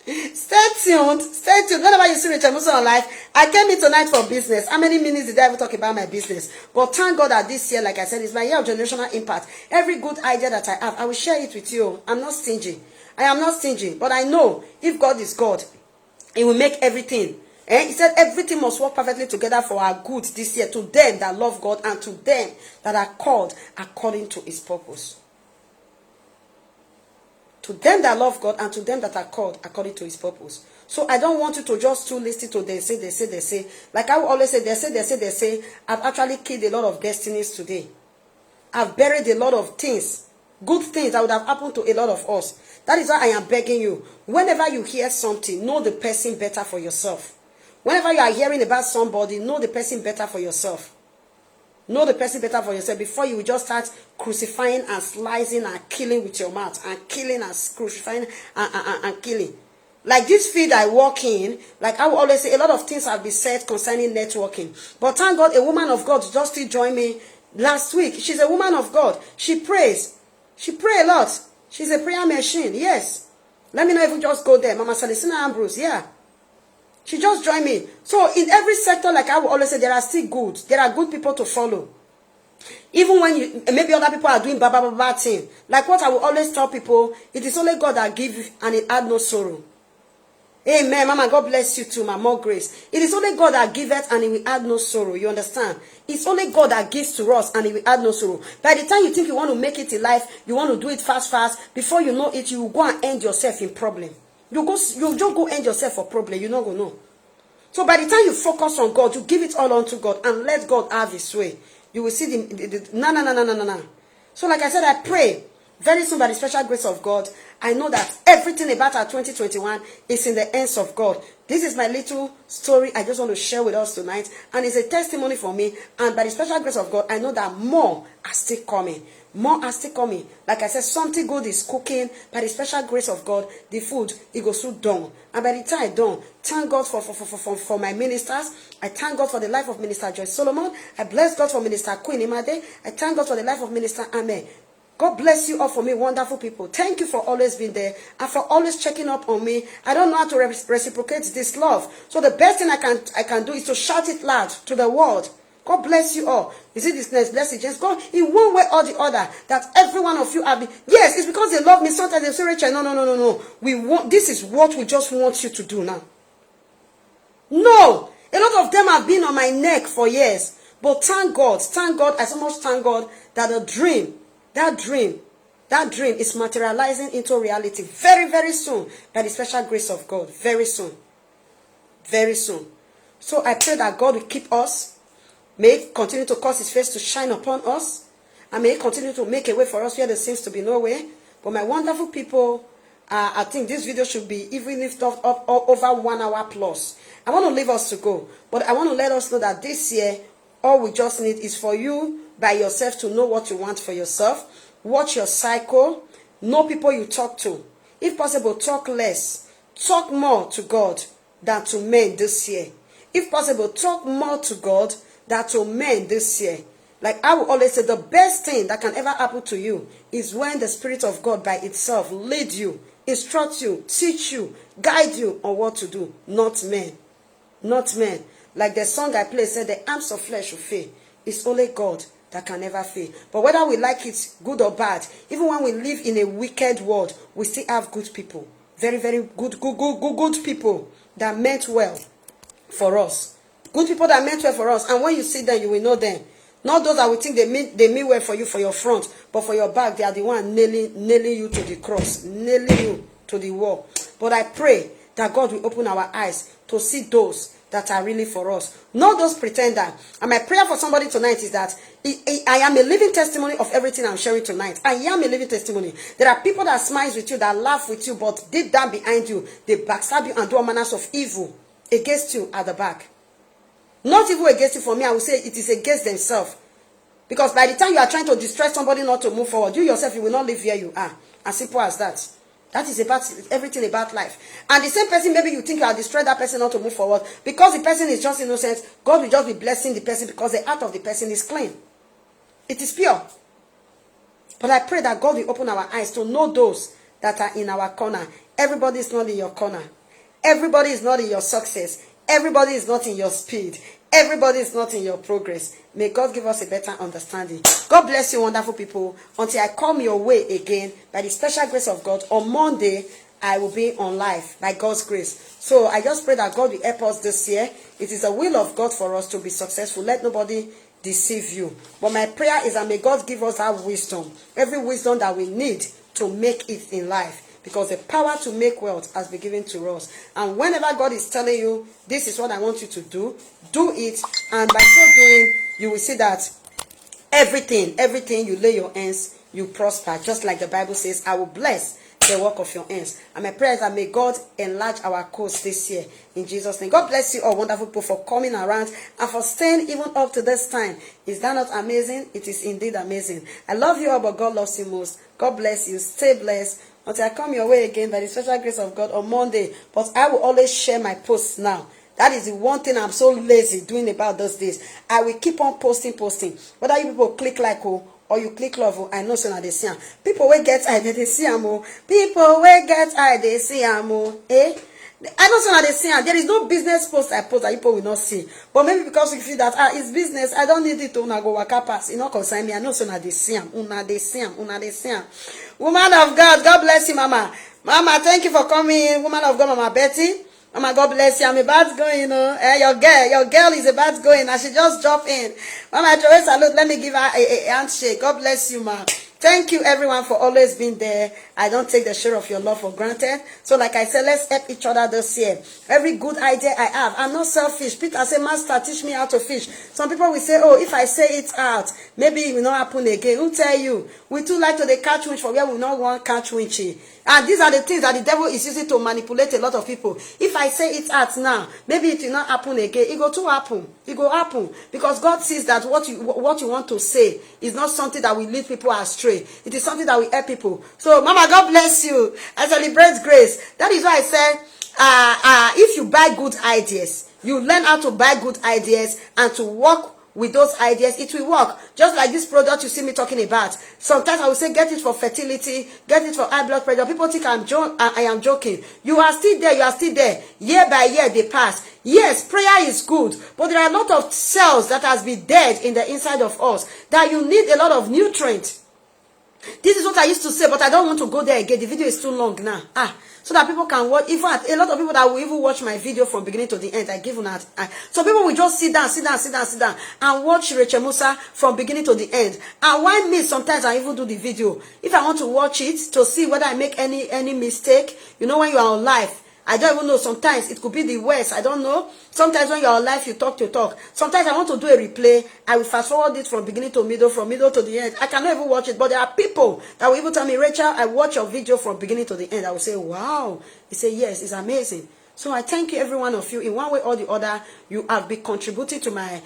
tuned. Stay tuned. Whenever you see Rachel Musa on live, I came in tonight for business. How many minutes did I ever talk about my business? But thank God that this year, like I said, is my year of generational impact. Every good idea that I have, I will share it with you. I'm not stingy. I am not stingy. But I know if God is God, He will make everything. He said everything must work perfectly together for our good this year, to them that love God and to them that are called according to His purpose. To them that love God and to them that are called according to His purpose. So I don't want you to just listen to they say. Like I will always say, they say. I've actually killed a lot of destinies today. I've buried a lot of things, good things that would have happened to a lot of us. That is why I am begging you. Whenever you hear something, know the person better for yourself. Whenever you are hearing about somebody, know the person better for yourself. Know the person better for yourself before you just start crucifying and slicing and killing with your mouth, and killing and crucifying and killing. Like this field I work in, like I will always say, a lot of things have been said concerning networking. But thank God, a woman of God just still joined me last week. She's a woman of God. She prays. She prays a lot. She's a prayer machine. Yes. Let me know if you just go there. Mama Celestina Ambrose. Yeah. She just joined me. So in every sector, like I will always say, there are still good. There are good people to follow. Even when maybe other people are doing bad thing. Like what I will always tell people, it is only God that gives, and it add no sorrow. Amen, Mama. God bless you too, ma. More grace. It is only God that giveth, and He will add no sorrow. You understand? It's only God that gives to us, and He will add no sorrow. By the time you think you want to make it in life, you want to do it fast, before you know it, you will go and end yourself in problem. You just go end yourself for problem. You're not going to know. So by the time you focus on God, you give it all unto God and let God have His way, you will see no. So like I said, I pray very soon by the special grace of God. I know that everything about our 2021 is in the hands of God. This is my little story I just want to share with us tonight. And it's a testimony for me. And by the special grace of God, I know that more are still coming. More are still coming. Like I said, something good is cooking. By the special grace of God, the food, it goes through done. And by the time I done, thank God for my ministers. I thank God for the life of Minister Joyce Solomon. I bless God for Minister Queen Imade. I thank God for the life of Minister Ame. God bless you all for me, wonderful people. Thank you for always being there and for always checking up on me. I don't know how to reciprocate this love. So the best thing I can do is to shout it loud to the world. God bless you all. You see this next blessing, just God in one way or the other, that every one of you have been. Yes, it's because they love me. Sometimes they say, Rachel, no. This is what we just want you to do now. No, a lot of them have been on my neck for years. But thank God, I so much thank God that that dream is materializing into reality very, very soon by the special grace of God. Very soon. Very soon. So I pray that God will keep us. May He continue to cause His face to shine upon us. And may He continue to make a way for us where there seems to be no way. But my wonderful people, I think this video should be even lifted up over 1 hour plus. I want to leave us to go. But I want to let us know that this year, all we just need is for you by yourself to know what you want for yourself. Watch your cycle. Know people you talk to. If possible, talk less. Talk more to God than to men this year. If possible, talk more to God than to men this year. Like I will always say, the best thing that can ever happen to you is when the Spirit of God by itself lead you, instruct you, teach you, guide you on what to do, not men. Not men. Like the song I played said, the arms of flesh will fail. It's only God that can never fail. But whether we like it, good or bad, even when we live in a wicked world, we still have good people. Very, very good people that meant well for us. Good people that meant well for us. And when you see them, you will know them. Not those that we think they mean well for you for your front, but for your back, they are the one nailing you to the cross, nailing you to the wall. But I pray that God will open our eyes to see those that are really for us, not those pretenders. And my prayer for somebody tonight is that I am a living testimony of everything I'm sharing tonight. I am a living testimony. There are people that smile with you, that laugh with you, but deep down behind you, they backstab you and do all manners of evil against you at the back. Not evil against you. For me, I will say it is against themselves. Because by the time you are trying to distress somebody not to move forward, you yourself, you will not live where you are. As simple as that. That is about everything about life. And the same person, maybe you think you are destroying that person not to move forward. Because the person is just innocent, God will just be blessing the person because the heart of the person is clean. It is pure. But I pray that God will open our eyes to know those that are in our corner. Everybody is not in your corner. Everybody is not in your success. Everybody is not in your speed. Everybody is not in your progress. May God give us a better understanding. God bless you, wonderful people. Until I come your way again, by the special grace of God, on Monday, I will be on live, by God's grace. So I just pray that God will help us this year. It is the will of God for us to be successful. Let nobody deceive you. But my prayer is that may God give us that wisdom. Every wisdom that we need to make it in life. Because the power to make wealth has been given to us. And whenever God is telling you, this is what I want you to do, do it. And by so doing, you will see that everything you lay your hands, you prosper. Just like the Bible says, I will bless the work of your hands. And my prayer is that may God enlarge our course this year. In Jesus' name. God bless you all, wonderful people, for coming around and for staying even up to this time. Is that not amazing? It is indeed amazing. I love you all, but God loves you most. God bless you. Stay blessed. Until I come your way again by the special grace of God on Monday. But I will always share my posts now. That is the one thing I'm so lazy doing about those days. I will keep on posting. Whether you people click like or you click love, I know so now they see them. People will get eye, they see them. People will get eye, they see them. Eh? I know so now they see them. There is no business post I post that people will not see. But maybe because you feel that it's business, I don't need it to go waka pass. You know, concern me. I know so now they see them. They see them. Woman of God, God bless you, Mama. Mama, thank you for coming. Woman of God, Mama Betty. Mama, God bless you. I'm about going, you know. Your girl is about going. And she just dropped in. Mama, salute. Let me give her a handshake. God bless you, ma. Thank you, everyone, for always being there. I don't take the share of your love for granted. So, like I said, let's help each other this year. Every good idea I have, I'm not selfish. Peter said, Master, teach me how to fish. Some people will say, oh, if I say it out, maybe it will not happen again. Who tell you? We too like to catch winch for where we not want catch winchy. And these are the things that the devil is using to manipulate a lot of people. If I say it out now, maybe it will not happen again. It go to happen. It go happen. Because God sees that what you want to say is not something that will lead people astray. It is something that will help people. So, Mama, God bless you. I celebrate grace. That is why I said, if you buy good ideas, you learn how to buy good ideas and to work with those ideas, it will work. Just like this product you see me talking about. Sometimes I will say, get it for fertility, get it for high blood pressure. People think I am joking. You are still there. Year by year, they pass. Yes, prayer is good, but there are a lot of cells that has been dead in the inside of us that you need a lot of nutrients. This is what I used to say, but I don't want to go there again. The video is too long now. So that people can watch. In fact, a lot of people that will even watch my video from beginning to the end, I give that. So people will just sit down, and watch Rachel Musa from beginning to the end. And why me? Sometimes I even do the video. If I want to watch it to see whether I make any mistake, you know, when you are on live, I don't even know. Sometimes it could be the worst. I don't know. Sometimes when you're on live, you talk. Sometimes I want to do a replay. I will fast forward it from beginning to middle, from middle to the end. I cannot even watch it. But there are people that will even tell me, Rachel, I watch your video from beginning to the end. I will say, wow. They say, yes, it's amazing. So I thank you, every one of you. In one way or the other, you have been contributing to my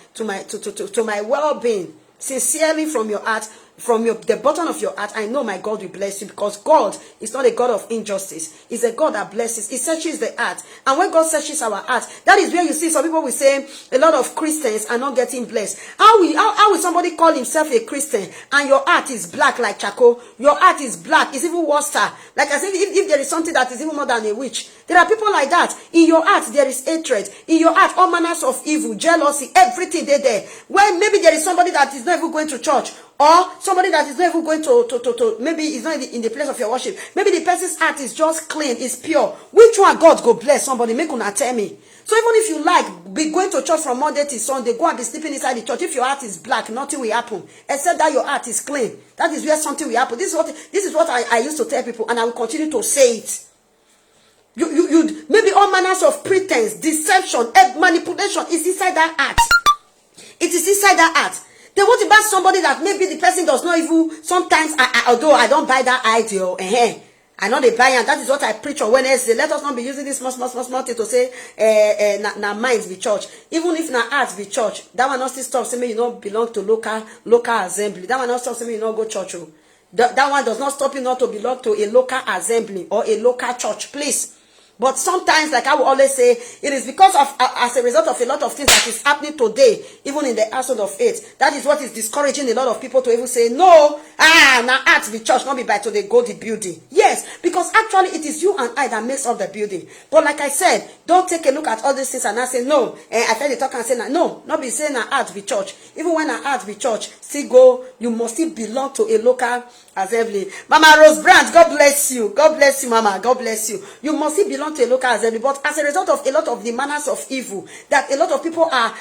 well-being. Sincerely from your heart. from the bottom of your heart, I know my God will bless you, because God is not a God of injustice. He's a God that blesses. He searches the heart. And when God searches our heart, that is where you see some people will say a lot of Christians are not getting blessed. How will somebody call himself a Christian and your heart is black like charcoal? Your heart is black. It's even worse. Like I said, if there is something that is even more than a witch, there are people like that. In your heart, there is hatred. In your heart, all manners of evil, jealousy, everything there. When maybe there is somebody that is not even going to church, or somebody that is not even going to maybe is not in the place of your worship. Maybe the person's heart is just clean, is pure. Which one God go bless somebody? Make una tell me. So even if you like, be going to church from Monday to Sunday, go and be sleeping inside the church. If your heart is black, nothing will happen. Except that your heart is clean. That is where something will happen. This is what I used to tell people, and I will continue to say it. You maybe all manners of pretense, deception, manipulation is inside that heart. It is inside that heart. They want to buy somebody that maybe the person does not even, sometimes, although I don't buy that idea, I know they buy, and that is what I preach on Wednesday. Let us not be using this small thing to say, na minds be church. Even if na arts be church, that one not still stop saying you don't belong to local assembly. That one not stop saying you don't go church. That one does not stop you not to belong to a local assembly or a local church, please. But sometimes, like I will always say, it is because of, as a result of a lot of things that is happening today, even in the household of faith. That is what is discouraging a lot of people to even say, no, now art the church, not be by to they go the building. Yes, because actually it is you and I that makes up the building. But like I said, don't take a look at all these things and I say, no, I tell the talk and say, no, not be saying art the church. Even when art the church, still go, you must still belong to a local assembly. Mama Rose Brandt, God bless you. God bless you, Mama. God bless you. You must still belong to a local assembly, but as a result of a lot of the manners of evil that a lot of people are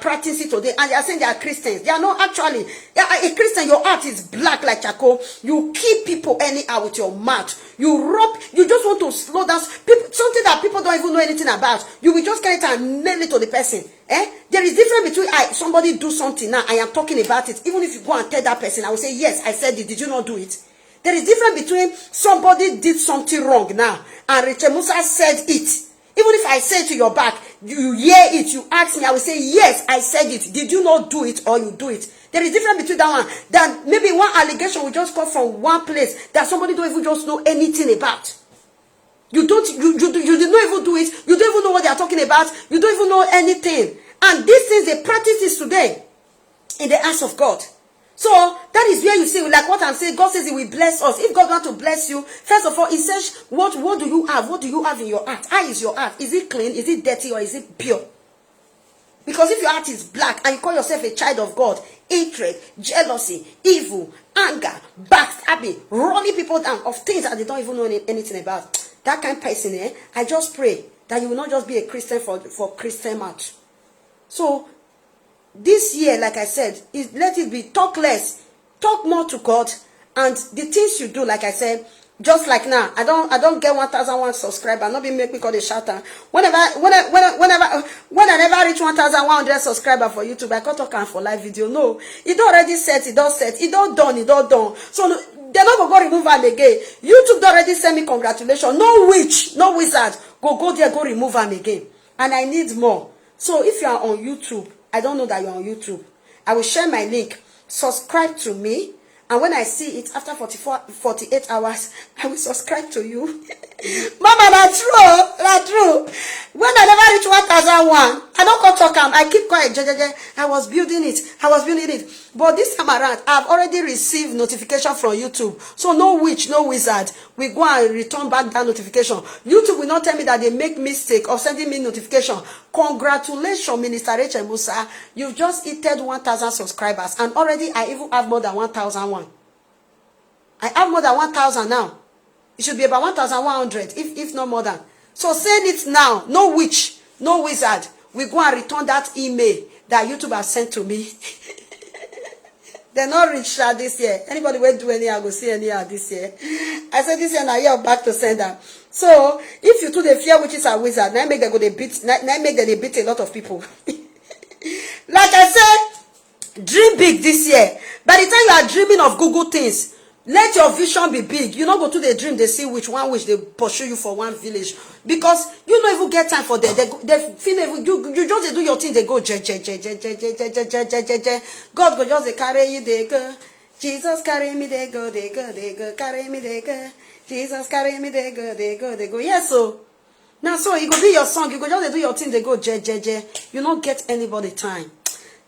practicing today, and they are saying they are Christians, they are not actually. A Christian, your heart is black like charcoal. You kill people anyhow with your mouth. You just want to slow down people, something that people don't even know anything about. You will just get it and nail it to the person. There is difference between somebody do something now, I am talking about it. Even if you go and tell that person, I will say, yes, I said it. Did you not do it? There is difference between somebody did something wrong now and Rachel Musa said it. Even if I say to your back, you hear it, you ask me, I will say, yes, I said it. Did you not do it or you do it? There is difference between that one. That maybe one allegation will just come from one place that somebody don't even just know anything about. You did not even do it. You don't even know what they are talking about. You don't even know anything. And these things, they practice this today in the house of God. So that is where you see, like what I'm saying, God says he will bless us. If God wants to bless you, first of all, he says, what do you have? What do you have in your heart? How is your heart? Is it clean? Is it dirty? Or is it pure? Because if your heart is black and you call yourself a child of God, hatred, jealousy, evil, anger, backstabbing, running people down of things that they don't even know anything about, that kind of person, I just pray that you will not just be a Christian for Christian mouth. So this year, like I said, let it be talk less, talk more to God, and the things you do, like I said, just like now, I don't get 1,001 subscribers. Not be make me call the shatter. Whenever I never reach 1,100 subscribers for YouTube, I can't talk for live video. No, it already set, it don't done. So they're not gonna go remove them again. YouTube already send me congratulations. No witch, no wizard, go there, go remove them again. And I need more. So if you are on YouTube, I don't know that you're on YouTube, I will share my link. Subscribe to me. And when I see it, after 48 hours, I will subscribe to you. Mama, that's true. When I never reach 1,001, I don't come talk. I keep quiet. I was building it. But this time around, I've already received notification from YouTube. So no witch, no wizard. We go and return back that notification. YouTube will not tell me that they make mistake of sending me notification. Congratulations, Minister Rachel Musa. You've just hit 1,000 subscribers. And already I even have more than 1,001. I have more than 1,000 now. It should be about 1,100, if not more than. So send it now. No witch, no wizard. We go and return that email that YouTube has sent to me. They're not rich this year. Anybody will do anyhow, go see anyhow this year. I said this year now you're back to sender. So if you do the fear witches and wizards, now make them go they beat a lot of people. Like I said, dream big this year. By the time you are dreaming of Google things, let your vision be big. You don't go to the dream, they see which they pursue you for one village. Because you don't even get time for them. They feel you just do your thing, they go. God go just carry you, they go. Jesus carry me, they go, they go, they go, carry me, they go. Jesus carry me, they go, they go, they go. Yes, so. Now, so you go do your song, you go just do your thing, they go, je. You don't get anybody time.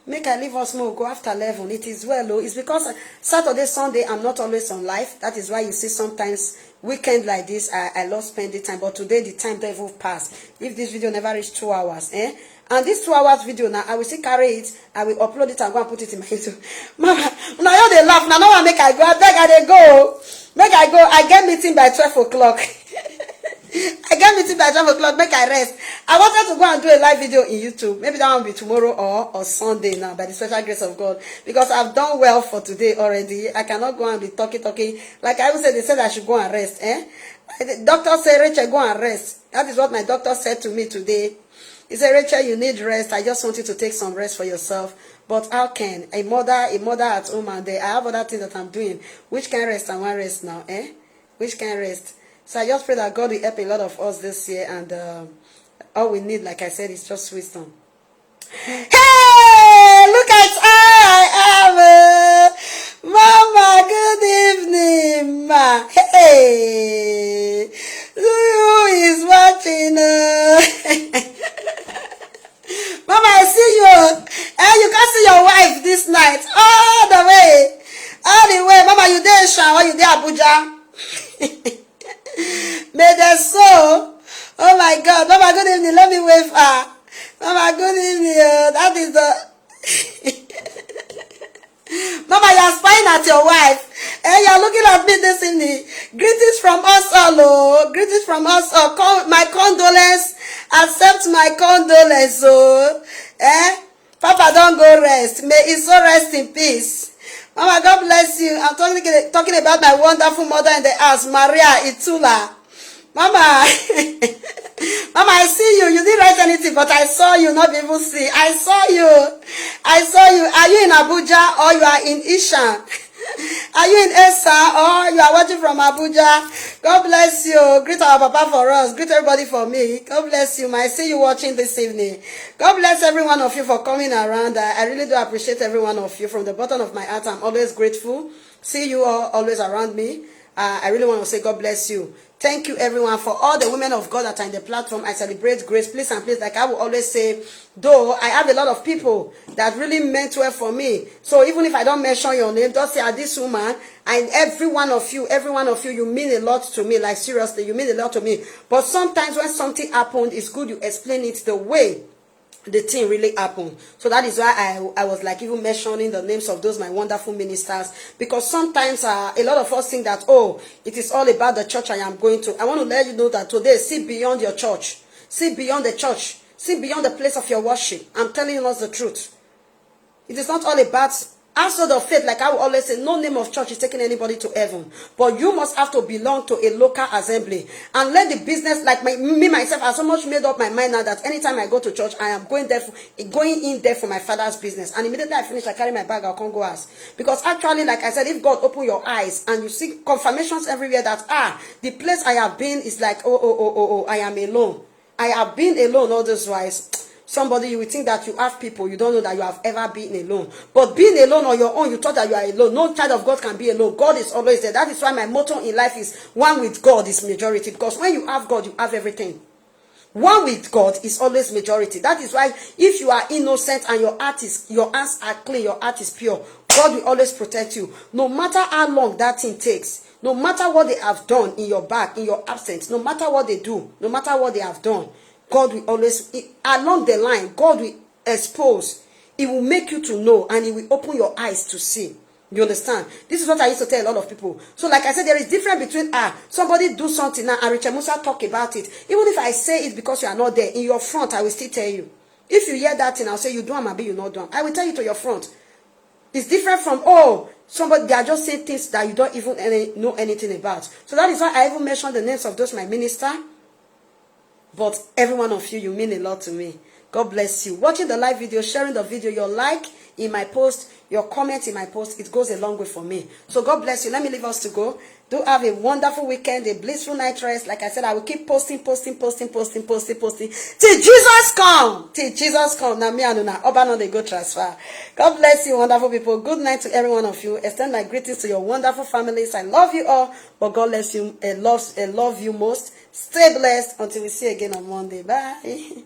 Make I leave us more, go after 11. It is well, oh. It's because Saturday, Sunday, I'm not always on live. That is why you see sometimes weekend like this, I love spending time. But today, the time don't even pass. If this video never reach 2 hours, eh? And this 2 hours video now, I will still carry it. I will upload it and go and put it in my YouTube. Mama, now they laugh. Now I make I go. I beg I go. Make I go. I get meeting by 12 o'clock. I get meeting by 12 o'clock. Make I rest. I wanted to go and do a live video in YouTube. Maybe that will be tomorrow or Sunday now, by the special grace of God. Because I've done well for today already. I cannot go and be talking. Like I would say, they said I should go and rest. Eh? The doctor said, Rachel, go and rest. That is what my doctor said to me today. He said, Rachel, you need rest. I just want you to take some rest for yourself. But how can a mother at home and I have other things that I'm doing? Which can rest and one rest now? Eh? Which can rest? So I just pray that God will help a lot of us this year. And all we need, like I said, is just wisdom. Hey! Look at I am! Mama, good evening, ma. Hey! Who is watching? Mama, I see you. And you can see your wife this night. All the way. Mama, you there in Shawa, you there Abuja. May the soul. Oh my God. Mama, good evening. Let me wave her. Mama, good evening. That is the... Mama, you are spying at your wife. And you are looking at me this evening. Greetings from us all. Oh. Greetings from us all. My condolence. Accept my condolence. Oh. Papa, don't go rest. May his soul rest in peace. Mama, God bless you. I'm talking about my wonderful mother in the house, Maria Itula. Mama, Mama, I see you. You didn't write anything, but I saw you, not even see. I saw you. Are you in Abuja or you are in Ishan? Are you in Esa or you are watching from Abuja? God bless you. Greet our Papa for us. Greet everybody for me. God bless you. I see you watching this evening. God bless every one of you for coming around. I really do appreciate every one of you. From the bottom of my heart, I'm always grateful. See you all always around me. I really want to say God bless you. Thank you, everyone, for all the women of God that are in the platform. I celebrate grace. Please and please, like I will always say, though I have a lot of people that really meant well for me. So even if I don't mention your name, just say, this woman, and every one of you, you mean a lot to me. Like seriously, you mean a lot to me. But sometimes when something happened, it's good you explain it the way the thing really happened. So that is why I was like even mentioning the names of those my wonderful ministers, because sometimes a lot of us think that, oh, it is all about the church I am going to. I want to let you know that today, see beyond your church, see beyond the church, see beyond the place of your worship. I'm telling you the truth. It is not all about household of faith. Like I will always say, no name of church is taking anybody to heaven, but you must have to belong to a local assembly and let the business, like me myself, I so much made up my mind now that anytime I go to church, I am going in there for my father's business. And immediately I finish, I carry my bag, I'll come go ask. Because actually, like I said, if God open your eyes and you see confirmations everywhere that the place I have been is like I am alone. I have been alone all those wise. Somebody, you will think that you have people. You don't know that you have ever been alone. But being alone on your own, you thought that you are alone. No child of God can be alone. God is always there. That is why my motto in life is one with God is majority. Because when you have God, you have everything. One with God is always majority. That is why if you are innocent and your hands are clean, your heart is pure, God will always protect you. No matter how long that thing takes, no matter what they have done in your back, in your absence, no matter what they do, no matter what they have done, God will always, along the line, God will expose. It will make you to know, and it will open your eyes to see. You understand? This is what I used to tell a lot of people. So like I said, there is difference between, somebody do something now, and Richard Musa talk about it. Even if I say it because you are not there, in your front, I will still tell you. If you hear that thing, I'll say, you do, maybe you not do. I will tell you to your front. It's different from, somebody, they are just saying things that you don't even know anything about. So that is why I even mentioned the names of those my minister. But every one of you, you mean a lot to me. God bless you. Watching the live video, sharing the video, your like in my post, your comment in my post, it goes a long way for me. So God bless you. Let me leave us to go. Do have a wonderful weekend, a blissful night rest. Like I said, I will keep posting till Jesus come. Till Jesus come. Now me and Una Oba no they go transfer. God bless you, wonderful people. Good night to every one of you. Extend my greetings to your wonderful families. I love you all, but God bless you. Love you most. Stay blessed until we see you again on Monday. Bye.